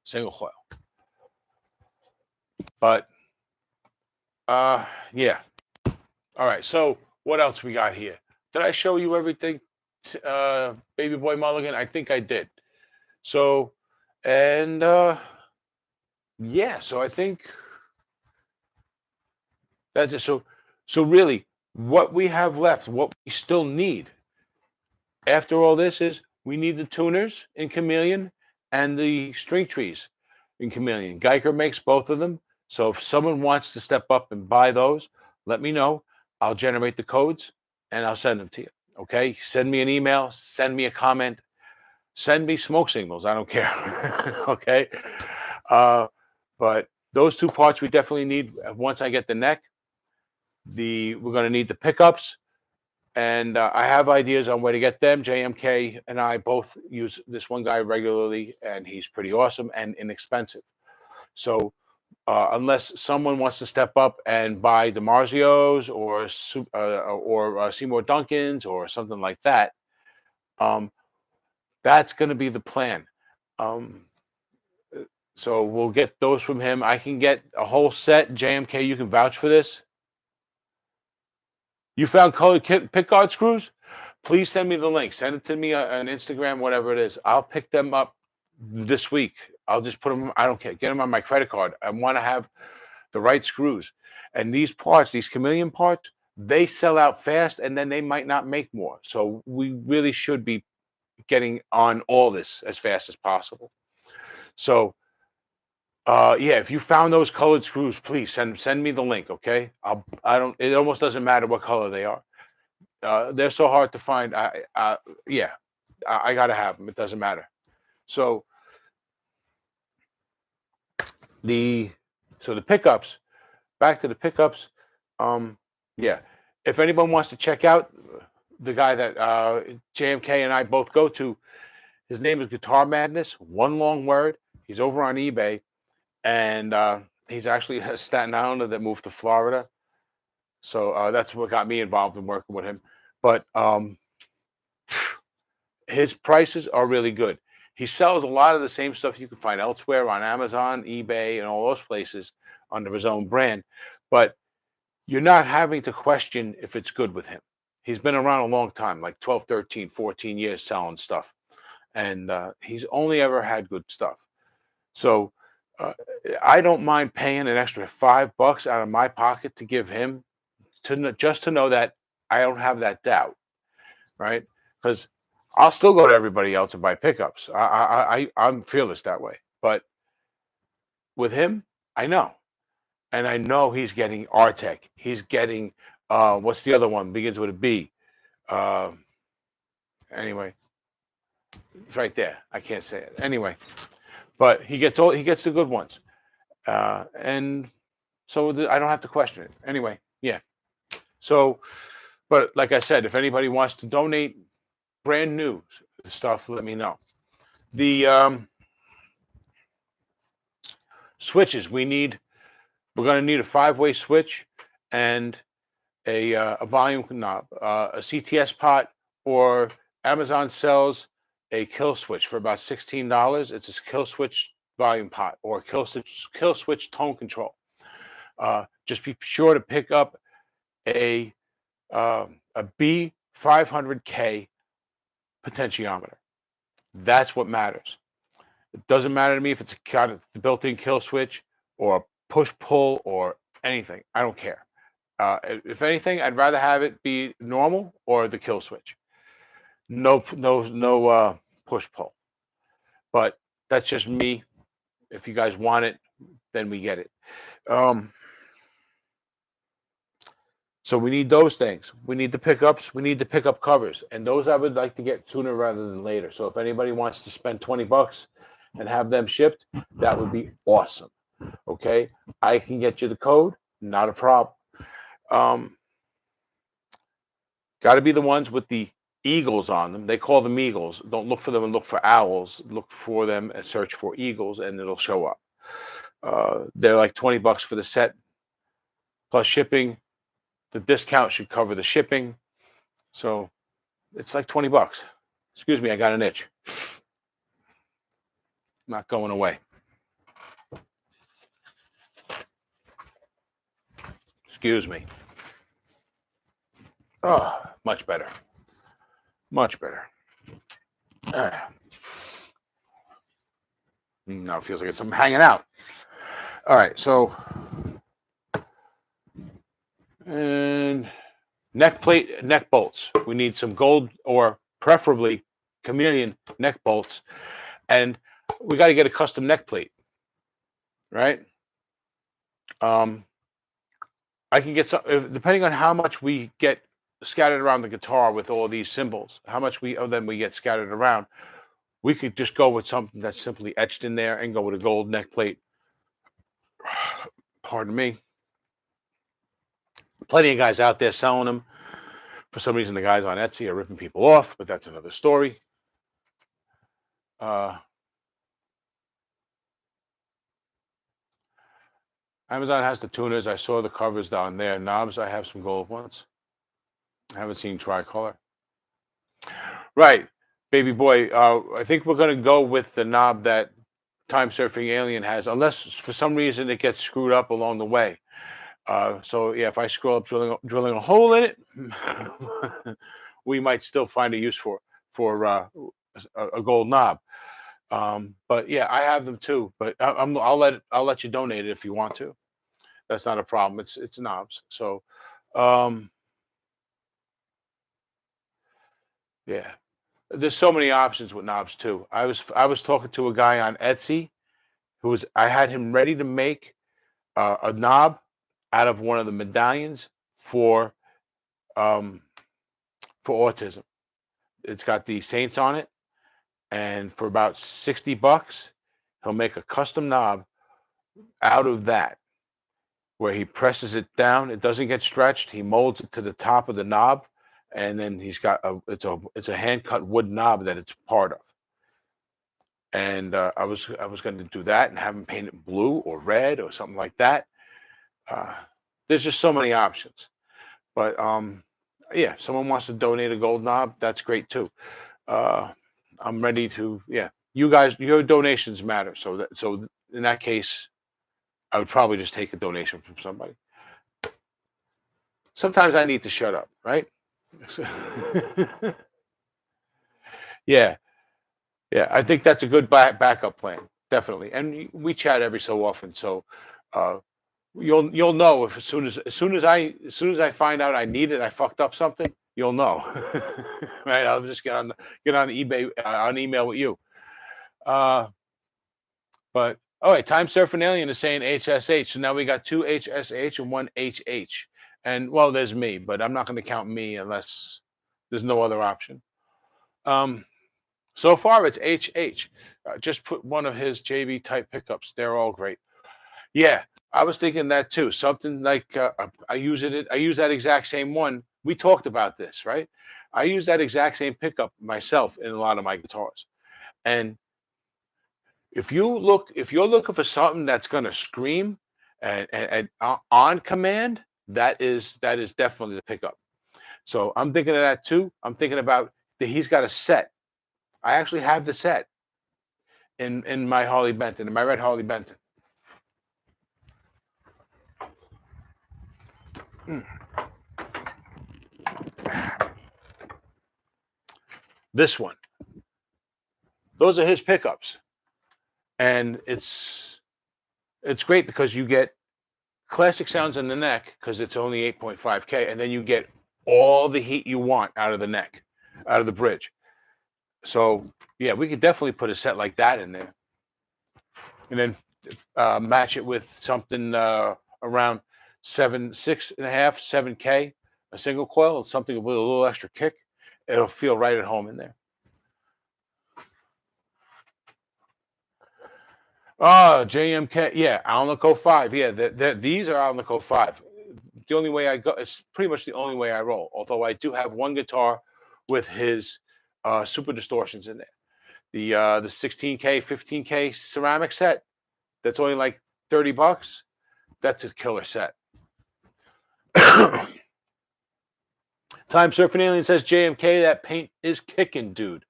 single coil. But yeah. All right. So what else we got here? Did I show you everything? Baby boy Mulligan? I think I did. So and yeah, so I think that's it. So really, what we have left, what we still need after all this is we need the tuners in Chameleon and the string trees in Chameleon. Geiger makes both of them. So if someone wants to step up and buy those, let me know. I'll generate the codes and I'll send them to you. Okay. Send me an email, send me a comment, send me smoke signals. I don't care. Okay. But those 2 parts we definitely need. Once I get the neck, we're going to need the pickups, and I have ideas on where to get them. JMK and I both use this one guy regularly, and he's pretty awesome and inexpensive. So unless someone wants to step up and buy DiMarzios or Seymour Duncan's or something like that, that's going to be the plan. So we'll get those from him. I can get a whole set. JMK, you can vouch for this. You found colored pickguard screws? Please send me the link. Send it to me on Instagram, whatever it is. I'll pick them up this week. I'll just put them. I don't care. Get them on my credit card. I want to have the right screws. And these parts, these Chameleon parts, they sell out fast, and then they might not make more. So we really should be getting on all this as fast as possible. So yeah, if you found those colored screws, please send me the link, okay? It almost doesn't matter what color they are. They're so hard to find. Yeah, I gotta have them. It doesn't matter. So the pickups. Back to the pickups. Yeah, if anyone wants to check out the guy that JMK and I both go to, his name is Guitar Madness. One long word. He's over on eBay, and he's actually a Staten Islander that moved to Florida. So that's what got me involved in working with him. But his prices are really good. He sells a lot of the same stuff you can find elsewhere on Amazon, eBay, and all those places under his own brand. But you're not having to question if it's good with him. He's been around a long time, like 12, 13, 14 years selling stuff. And he's only ever had good stuff. So I don't mind paying an extra $5 out of my pocket to give him just to know that I don't have that doubt, right? Because I'll still go to everybody else and buy pickups. I'm fearless that way. But with him, I know, and I know he's getting Artec. He's getting what's the other one? Begins with a B. Anyway, it's right there. I can't say it anyway. But he gets the good ones, and so I don't have to question it anyway. Yeah. So, but like I said, if anybody wants to donate brand new stuff, let me know. The switches, we need We're going to need a 5-way switch and a volume knob, a CTS pot, or Amazon sells a kill switch for about $16. It's a kill switch volume pot or kill switch tone control. Just be sure to pick up a a B500K potentiometer. That's what matters. It doesn't matter to me if it's got the built-in kill switch or a push pull or anything. I don't care. If anything, I'd rather have it be normal or the kill switch. No push pull. But that's just me. If you guys want it, then we get it. So we need those things. We need the pickups. We need the pickup covers, and those I would like to get sooner rather than later. So if anybody wants to spend $20 and have them shipped, that would be awesome. Okay, I can get you the code, not a problem. Got to be the ones with the eagles on them. They call them eagles. Don't look for them and look for owls. Look for them and search for eagles, and it'll show up. They're like $20 for the set plus shipping. The discount should cover the shipping, so it's like $20. Excuse me, I got an itch. Not going away. Excuse me. Oh, much better. Much better. Now it feels like it's something hanging out. All right, so and neck plate, neck bolts. We need some gold or preferably chameleon neck bolts, and we got to get a custom neck plate, right? I can get some, depending on how much we get scattered around the guitar with all these symbols, how much of them we get scattered around. We could just go with something that's simply etched in there and go with a gold neck plate. Pardon me. Plenty of guys out there selling them. For some reason, the guys on Etsy are ripping people off, but that's another story. Amazon has the tuners. I saw the covers down there. Knobs, I have some gold ones. I haven't seen tricolor. Right, baby boy. I think we're going to go with the knob that Time Surfing Alien has, unless for some reason it gets screwed up along the way. So yeah, if I scroll up drilling a hole in it, we might still find a use for a gold knob. But yeah, I have them too. But I'll let you donate it if you want to. That's not a problem. It's knobs. So yeah, there's so many options with knobs too. I was talking to a guy on Etsy I had him ready to make a knob out of one of the medallions for autism. It's got the saints on it, and for about $60, he'll make a custom knob out of that, where he presses it down. It doesn't get stretched. He molds it to the top of the knob, and then he's got it's a hand cut wood knob that it's part of. And I was going to do that and have him paint it blue or red or something like that. There's just so many options. But yeah, if someone wants to donate a gold knob, that's great too. I'm ready to. Yeah, you guys, your donations matter. So in that case, I would probably just take a donation from somebody. Sometimes I need to shut up, right? Yeah, yeah. I think that's a good backup plan, definitely. And we chat every so often, so you'll know if as soon as I find out I need it, I fucked up something, you'll know. Right? I'll just get on eBay on email with you. But all right, Time Surfing Alien is saying HSH. So now we got 2 HSH and 1 HH. And well, there's me, but I'm not going to count me unless there's no other option. So far it's HH. Just put one of his JB type pickups. They're all great. Yeah, I was thinking that too. Something like I use that exact same one. We talked about this, right? I use that exact same pickup myself in a lot of my guitars. And if you're looking for something that's going to scream, and on command, that is definitely the pickup. So I'm thinking of that too. I'm thinking about that he's got a set. I actually have the set in my Harley Benton, in my red Harley Benton. This one. Those are his pickups. And it's great because you get classic sounds in the neck because it's only 8.5K, and then you get all the heat you want out of the neck, out of the bridge. So yeah, we could definitely put a set like that in there, and then match it with something around 6.5, 7K, a single coil, something with a little extra kick. It'll feel right at home in there. Oh, JMK, yeah, Alnico 5. Yeah, these are Alnico 5. The only way I go, it's pretty much the only way I roll. Although I do have one guitar with his super distortions in there. The 16K, 15K ceramic set that's only like 30 bucks. That's a killer set. Time Surfing Alien says JMK, that paint is kicking, dude.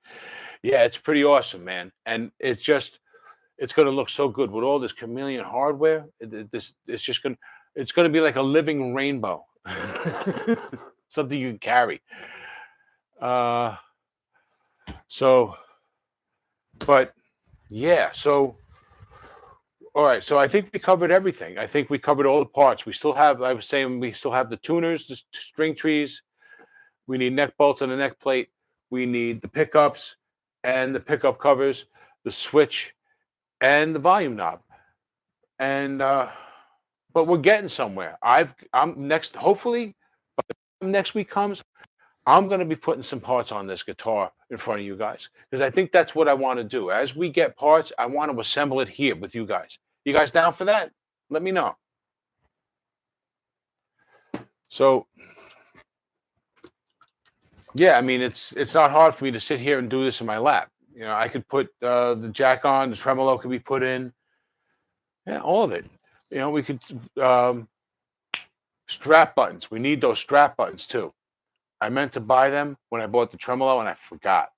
Yeah, it's pretty awesome, man. And it's going to look so good with all this chameleon hardware. It's going to be like a living rainbow, something you can carry. Uh, so, but yeah, so all right. So I think we covered everything. I think we covered all the parts. We still have. I was saying we still have the tuners, the string trees. We need neck bolts and a neck plate. We need the pickups and the pickup covers, the switch, and the volume knob. And but we're getting somewhere. I'm next. Hopefully, next week comes, I'm going to be putting some parts on this guitar in front of you guys because I think that's what I want to do. As we get parts, I want to assemble it here with you guys. You guys down for that? Let me know. So, yeah, I mean, it's not hard for me to sit here and do this in my lap. You know, I could put the jack on, the tremolo could be put in, yeah, all of it. You know, we could strap buttons. We need those strap buttons too. I meant to buy them when I bought the tremolo and I forgot.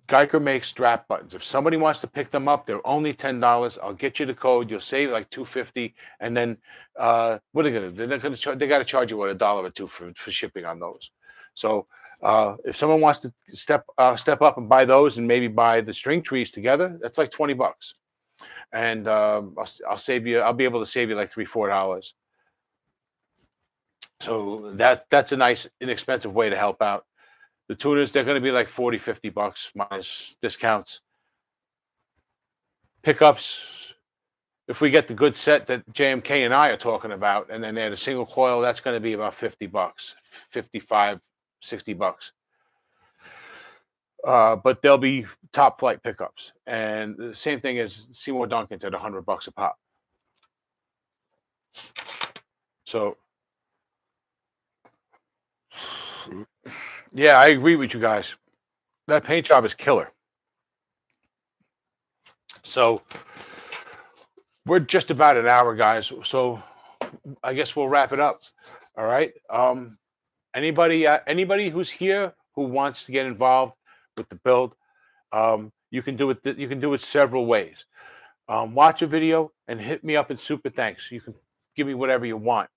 Geiger makes strap buttons. If somebody wants to pick them up, they're only $10. I'll get you the code. You'll save like $2.50, and then what are they gonna do? They're gonna they got to charge you what, $1 or two for shipping on those. So if someone wants to step up and buy those, and maybe buy the string trees together, that's like 20 bucks, and I'll save you. I'll be able to save you like $3-4. So that's a nice inexpensive way to help out. The tuners, they're going to be like 40-50 bucks minus discounts. Pickups, if we get the good set that JMK and I are talking about, and then add a single coil, that's going to be about 50 bucks, 55, 60 bucks. But they'll be top flight pickups. And the same thing as Seymour Duncan's at 100 bucks a pop. So, yeah, I agree with you guys. That paint job is killer. So, we're just about an hour, guys. So, I guess we'll wrap it up. All right. Anybody who's here who wants to get involved with the build, you can do it. You can do it several ways. Watch a video and hit me up in super thanks. You can give me whatever you want.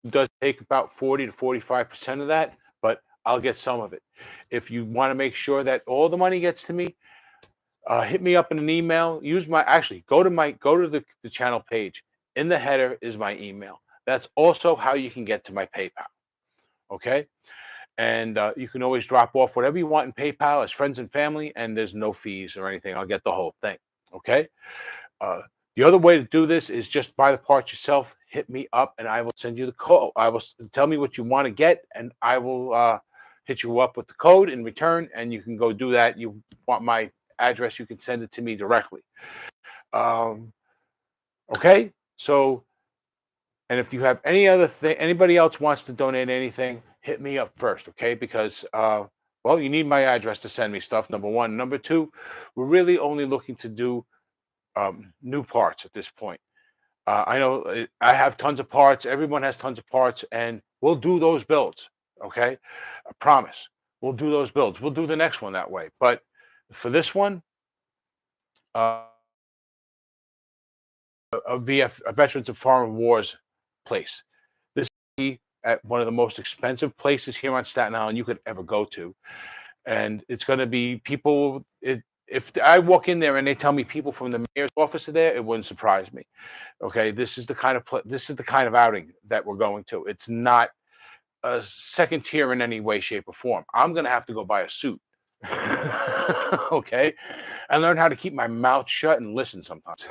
It does take about 40 to 45% of that, but I'll get some of it. If you want to make sure that all the money gets to me, hit me up in an email. Use my go to the channel page. In the header is my email. That's also how you can get to my PayPal. Okay. And you can always drop off whatever you want in PayPal as friends and family, and there's no fees or anything. I'll get the whole thing. Okay. The other way to do this is just buy the parts yourself. Hit me up, and I will send you the code. I will tell me what you want to get, and I will hit you up with the code in return, and you can go do that. You want my address? You can send it to me directly. Okay. So, and if you have any other thing, anybody else wants to donate anything, hit me up first, okay? Because well, you need my address to send me stuff. Number one. Number two, we're really only looking to do new parts at this point. I know I have tons of parts. Everyone has tons of parts, and we'll do those builds. Okay, I promise. We'll do those builds. We'll do the next one that way. But for this one, uh, a VF, a Veterans of Foreign Wars place. This is at one of the most expensive places here on Staten Island you could ever go to, and it's going to be people. If I walk in there and they tell me people from the mayor's office are there, it wouldn't surprise me. Okay, this is the kind of this is the kind of outing that we're going to. It's not a second tier in any way, shape, or form. I'm gonna have to go buy a suit, okay, and learn how to keep my mouth shut and listen sometimes.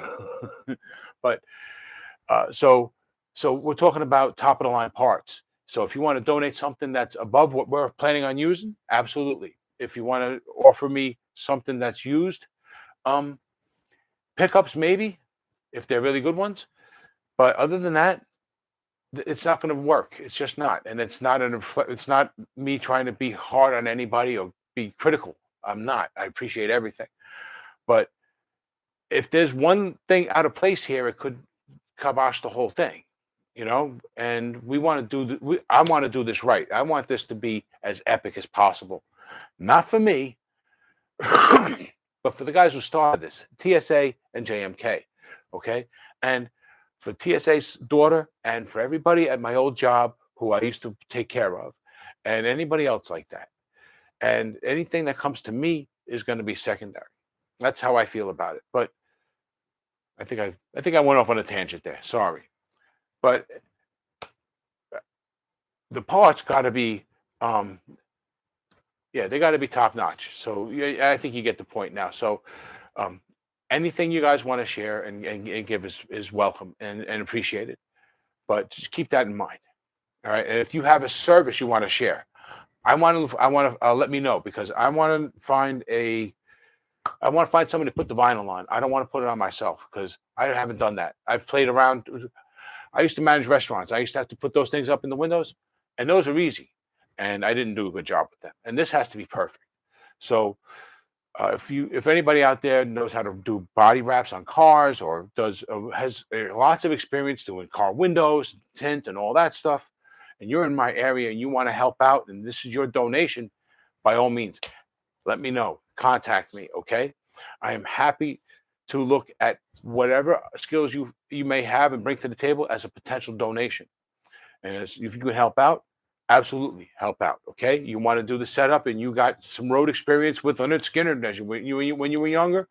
But so we're talking about top of the line parts. So if you want to donate something that's above what we're planning on using, absolutely. If you want to offer me something that's used, um, pickups maybe if they're really good ones. But other than that, it's not going to work. It's just not, and it's not me trying to be hard on anybody or be critical. I'm not. I appreciate everything, but if there's one thing out of place here, it could kibosh the whole thing, you know. And we want to do. I want to do this right. I want this to be as epic as possible. Not for me, but for the guys who started this, TSA and JMK. Okay, and for TSA's daughter and for everybody at my old job who I used to take care of, and anybody else like that. And anything that comes to me is going to be secondary. That's how I feel about it. But I think I went off on a tangent there. Sorry, but the parts got to be um, yeah, they got to be top notch. So yeah, I think you get the point now. So um, anything you guys want to share and give is welcome and appreciated. But just keep that in mind. All right. And if you have a service you want to share, I want to let me know because I want to find somebody to put the vinyl on. I don't want to put it on myself because I haven't done that. I've played around. I used to manage restaurants. I used to have to put those things up in the windows, and those are easy. And I didn't do a good job with them. And this has to be perfect. So if anybody out there knows how to do body wraps on cars or does has lots of experience doing car windows, tint, and all that stuff, and you're in my area and you want to help out, and this is your donation, by all means, let me know. Contact me. Okay, I am happy to look at whatever skills you may have and bring to the table as a potential donation. And if you can help out, absolutely help out. Okay, you want to do the setup, and you got some road experience with Leonard Skinner when you were younger.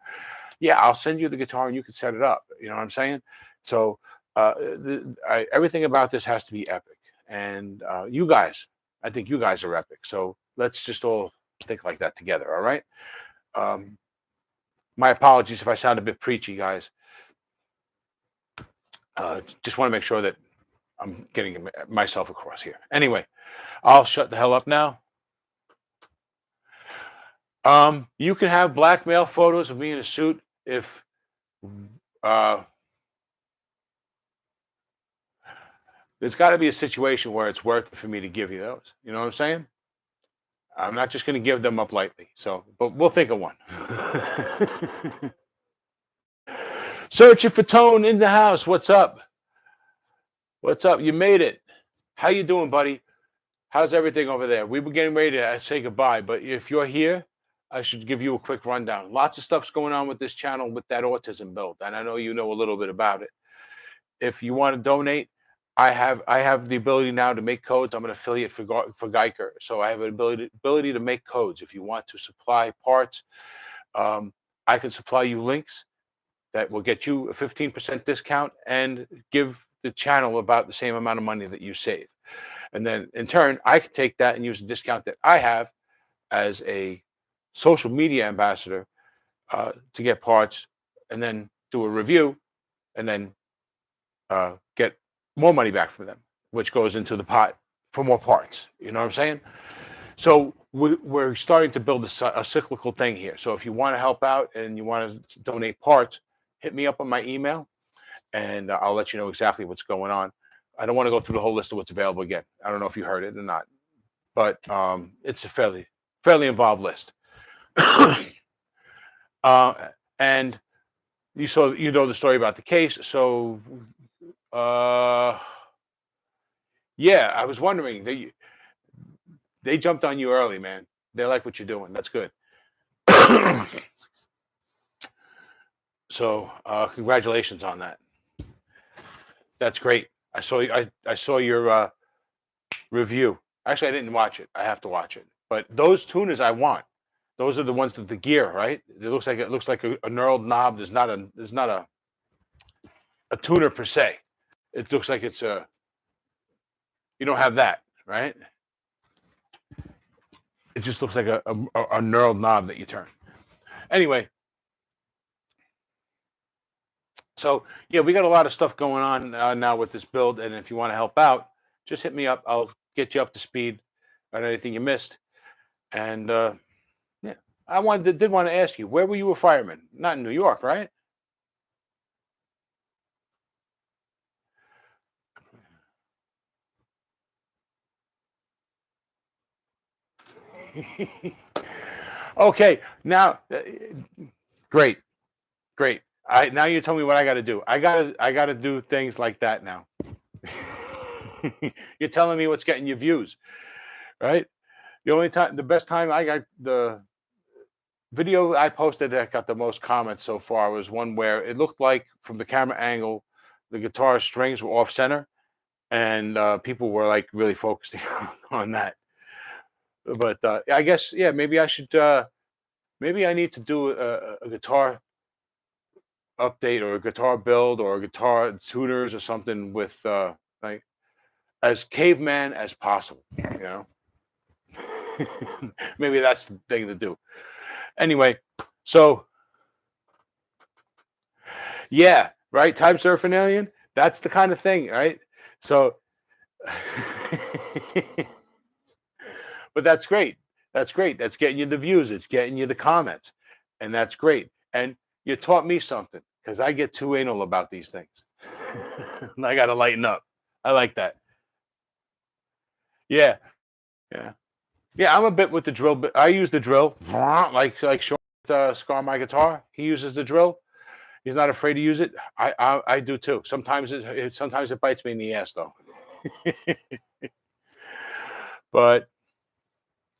Yeah, I'll send you the guitar, and you can set it up. You know what I'm saying? So everything about this has to be epic, and you guys, I think you guys are epic. So let's just all think like that together. All right. Um, my apologies if I sound a bit preachy, guys. Just want to make sure that I'm getting myself across here. Anyway, I'll shut the hell up now. You can have blackmail photos of me in a suit if uh, there's got to be a situation where it's worth it for me to give you those. You know what I'm saying? I'm not just going to give them up lightly. So, but we'll think of one. Searching for Tone in the house. What's up? What's up? You made it. How you doing, buddy? How's everything over there? We were getting ready to say goodbye, but if you're here, I should give you a quick rundown. Lots of stuff's going on with this channel with that autism build, and I know you know a little bit about it. If you want to donate, I have the ability now to make codes. I'm an affiliate for Geiger, so I have an ability to make codes. If you want to supply parts, um, I can supply you links that will get you a 15% discount and give the channel about the same amount of money that you save. And then in turn, I can take that and use the discount that I have as a social media ambassador to get parts and then do a review and then get more money back from them, which goes into the pot for more parts. You know what I'm saying? So we're starting to build a cyclical thing here. So if you want to help out and you want to donate parts, hit me up on my email and I'll let you know exactly what's going on. I don't want to go through the whole list of what's available again. I don't know if you heard it or not, but it's a fairly involved list. uh, and you know the story about the case. So uh yeah, I was wondering, they jumped on you early, man. They like what you're doing. That's good. So congratulations on that. That's great. I saw your review. Actually, I didn't watch it. I have to watch it. But those tuners I want. Those are the ones with the gear, right? It looks like a knurled knob. There's not a tuner per se. It looks like it's a you don't have that, right? It just looks like a knurled knob that you turn. Anyway, so yeah, we got a lot of stuff going on now with this build, and if you want to help out, just hit me up. I'll get you up to speed on anything you missed. And yeah, did want to ask you, where were you a fireman? Not in New York, right? Okay, now, great, great. I now you tell me what I got to do. I gotta do things like that now. You're telling me what's getting you views, right? The best time I got the video I posted that got the most comments so far was one where it looked like from the camera angle, the guitar strings were off center, and people were like really focusing on that. But I guess yeah, maybe I should. Maybe I need to do a guitar update or a guitar build or a guitar tuners or something with like as caveman as possible. You know, maybe that's the thing to do. Anyway, so yeah, right. Time surfing alien. That's the kind of thing, right? So, but that's great. That's great. That's getting you the views. It's getting you the comments, and that's great. And you taught me something because I get too anal about these things. And I got to lighten up. I like that. Yeah, yeah, yeah. I'm a bit with the drill, but I use the drill like Sean scar my guitar. He uses the drill. He's not afraid to use it. I do too. Sometimes it bites me in the ass though. But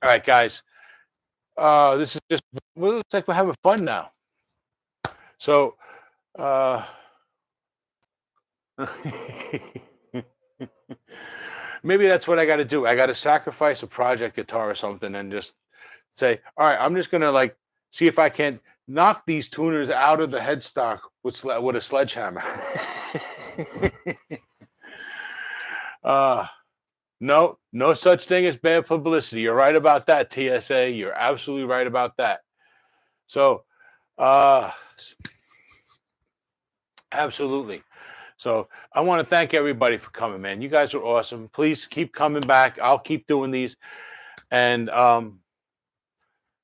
all right, guys. This is just well, looks like we're having fun now. So uh maybe that's what I got to do. I got to sacrifice a project guitar or something and just say, all right, I'm just gonna like see if I can knock these tuners out of the headstock with a sledgehammer. uh no, no such thing as bad publicity. You're right about that, TSA. You're absolutely right about that. So uh absolutely. So I want to thank everybody for coming, man. You guys are awesome. Please keep coming back. I'll keep doing these. And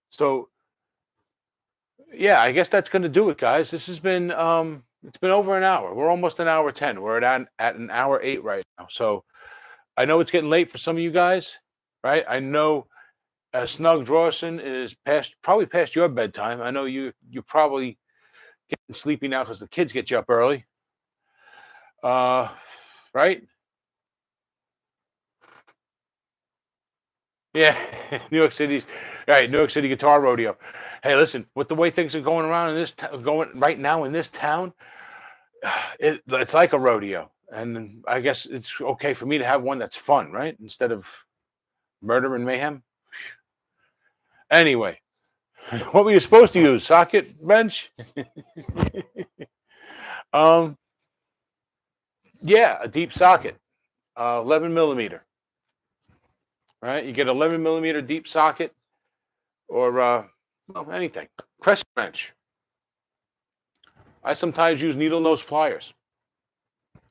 so yeah, I guess that's gonna do it, guys. This has been it's been over an hour. We're almost an hour 10. We're at an hour 8 right now. So I know it's getting late for some of you guys, right? I know Snug Drawson is probably past your bedtime. I know you're probably getting sleepy now because the kids get you up early. Uh right? Yeah, New York City's right. New York City Guitar Rodeo. Hey, listen, with the way things are going around in going right now in this town, it's like a rodeo, and I guess it's okay for me to have one that's fun, right? Instead of murder and mayhem. Anyway, what were you supposed to use? Socket wrench? um, yeah, a deep socket, 11 millimeter. Right, you get 11 millimeter deep socket, or well, anything. Crescent wrench. I sometimes use needle nose pliers.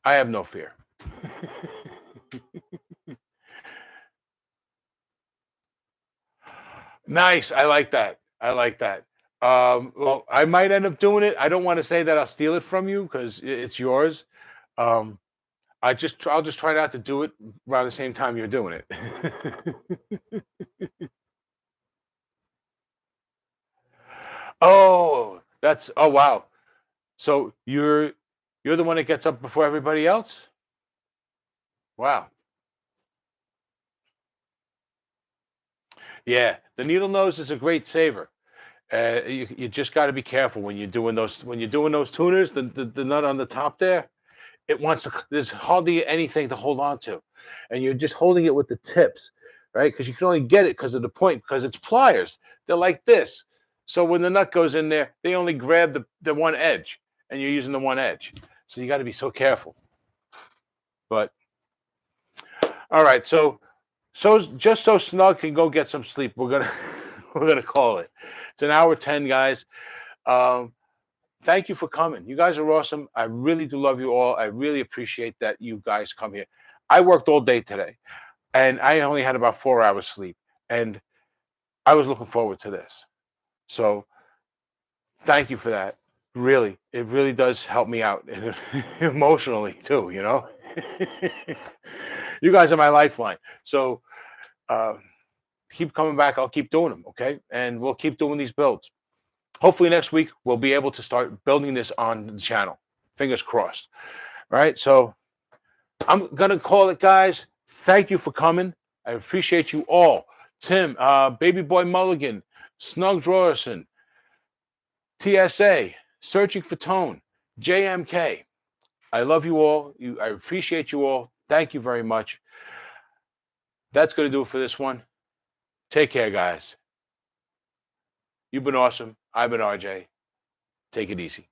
I have no fear. Nice. I like that. I like that. Well, I might end up doing it. I don't want to say that I'll steal it from you because it's yours. Um, I'll just try not to do it around the same time you're doing it. Oh, that's oh wow. So you're the one that gets up before everybody else? Wow. Yeah, the needle nose is a great saver. You just got to be careful when you're doing those tuners. The nut on the top there, it wants to. There's hardly anything to hold on to, and you're just holding it with the tips, right? Because you can only get it because of the point, because it's pliers. They're like this. So when the nut goes in there, they only grab the one edge, and you're using the one edge. So you got to be so careful. But all right, so just so Snug can go get some sleep, we're gonna we're gonna call it. It's an hour 10, guys. Um, Thank you for coming. You guys are awesome. I really do love you all. I really appreciate that you guys come here. I worked all day today, and I only had about 4 hours sleep, and I was looking forward to this. So thank you for that. Really, it really does help me out emotionally too. You guys are my lifeline. So uh, keep coming back. I'll keep doing them. Okay, and we'll keep doing these builds. Hopefully next week we'll be able to start building this on the channel. Fingers crossed. All right. So I'm gonna call it, guys. Thank you for coming. I appreciate you all. Tim, Baby Boy Mulligan, Snug Drawerson, TSA, Searching for Tone, JMK. I love you all. I appreciate you all. Thank you very much. That's gonna do it for this one. Take care, guys. You've been awesome. I've been RJ. Take it easy.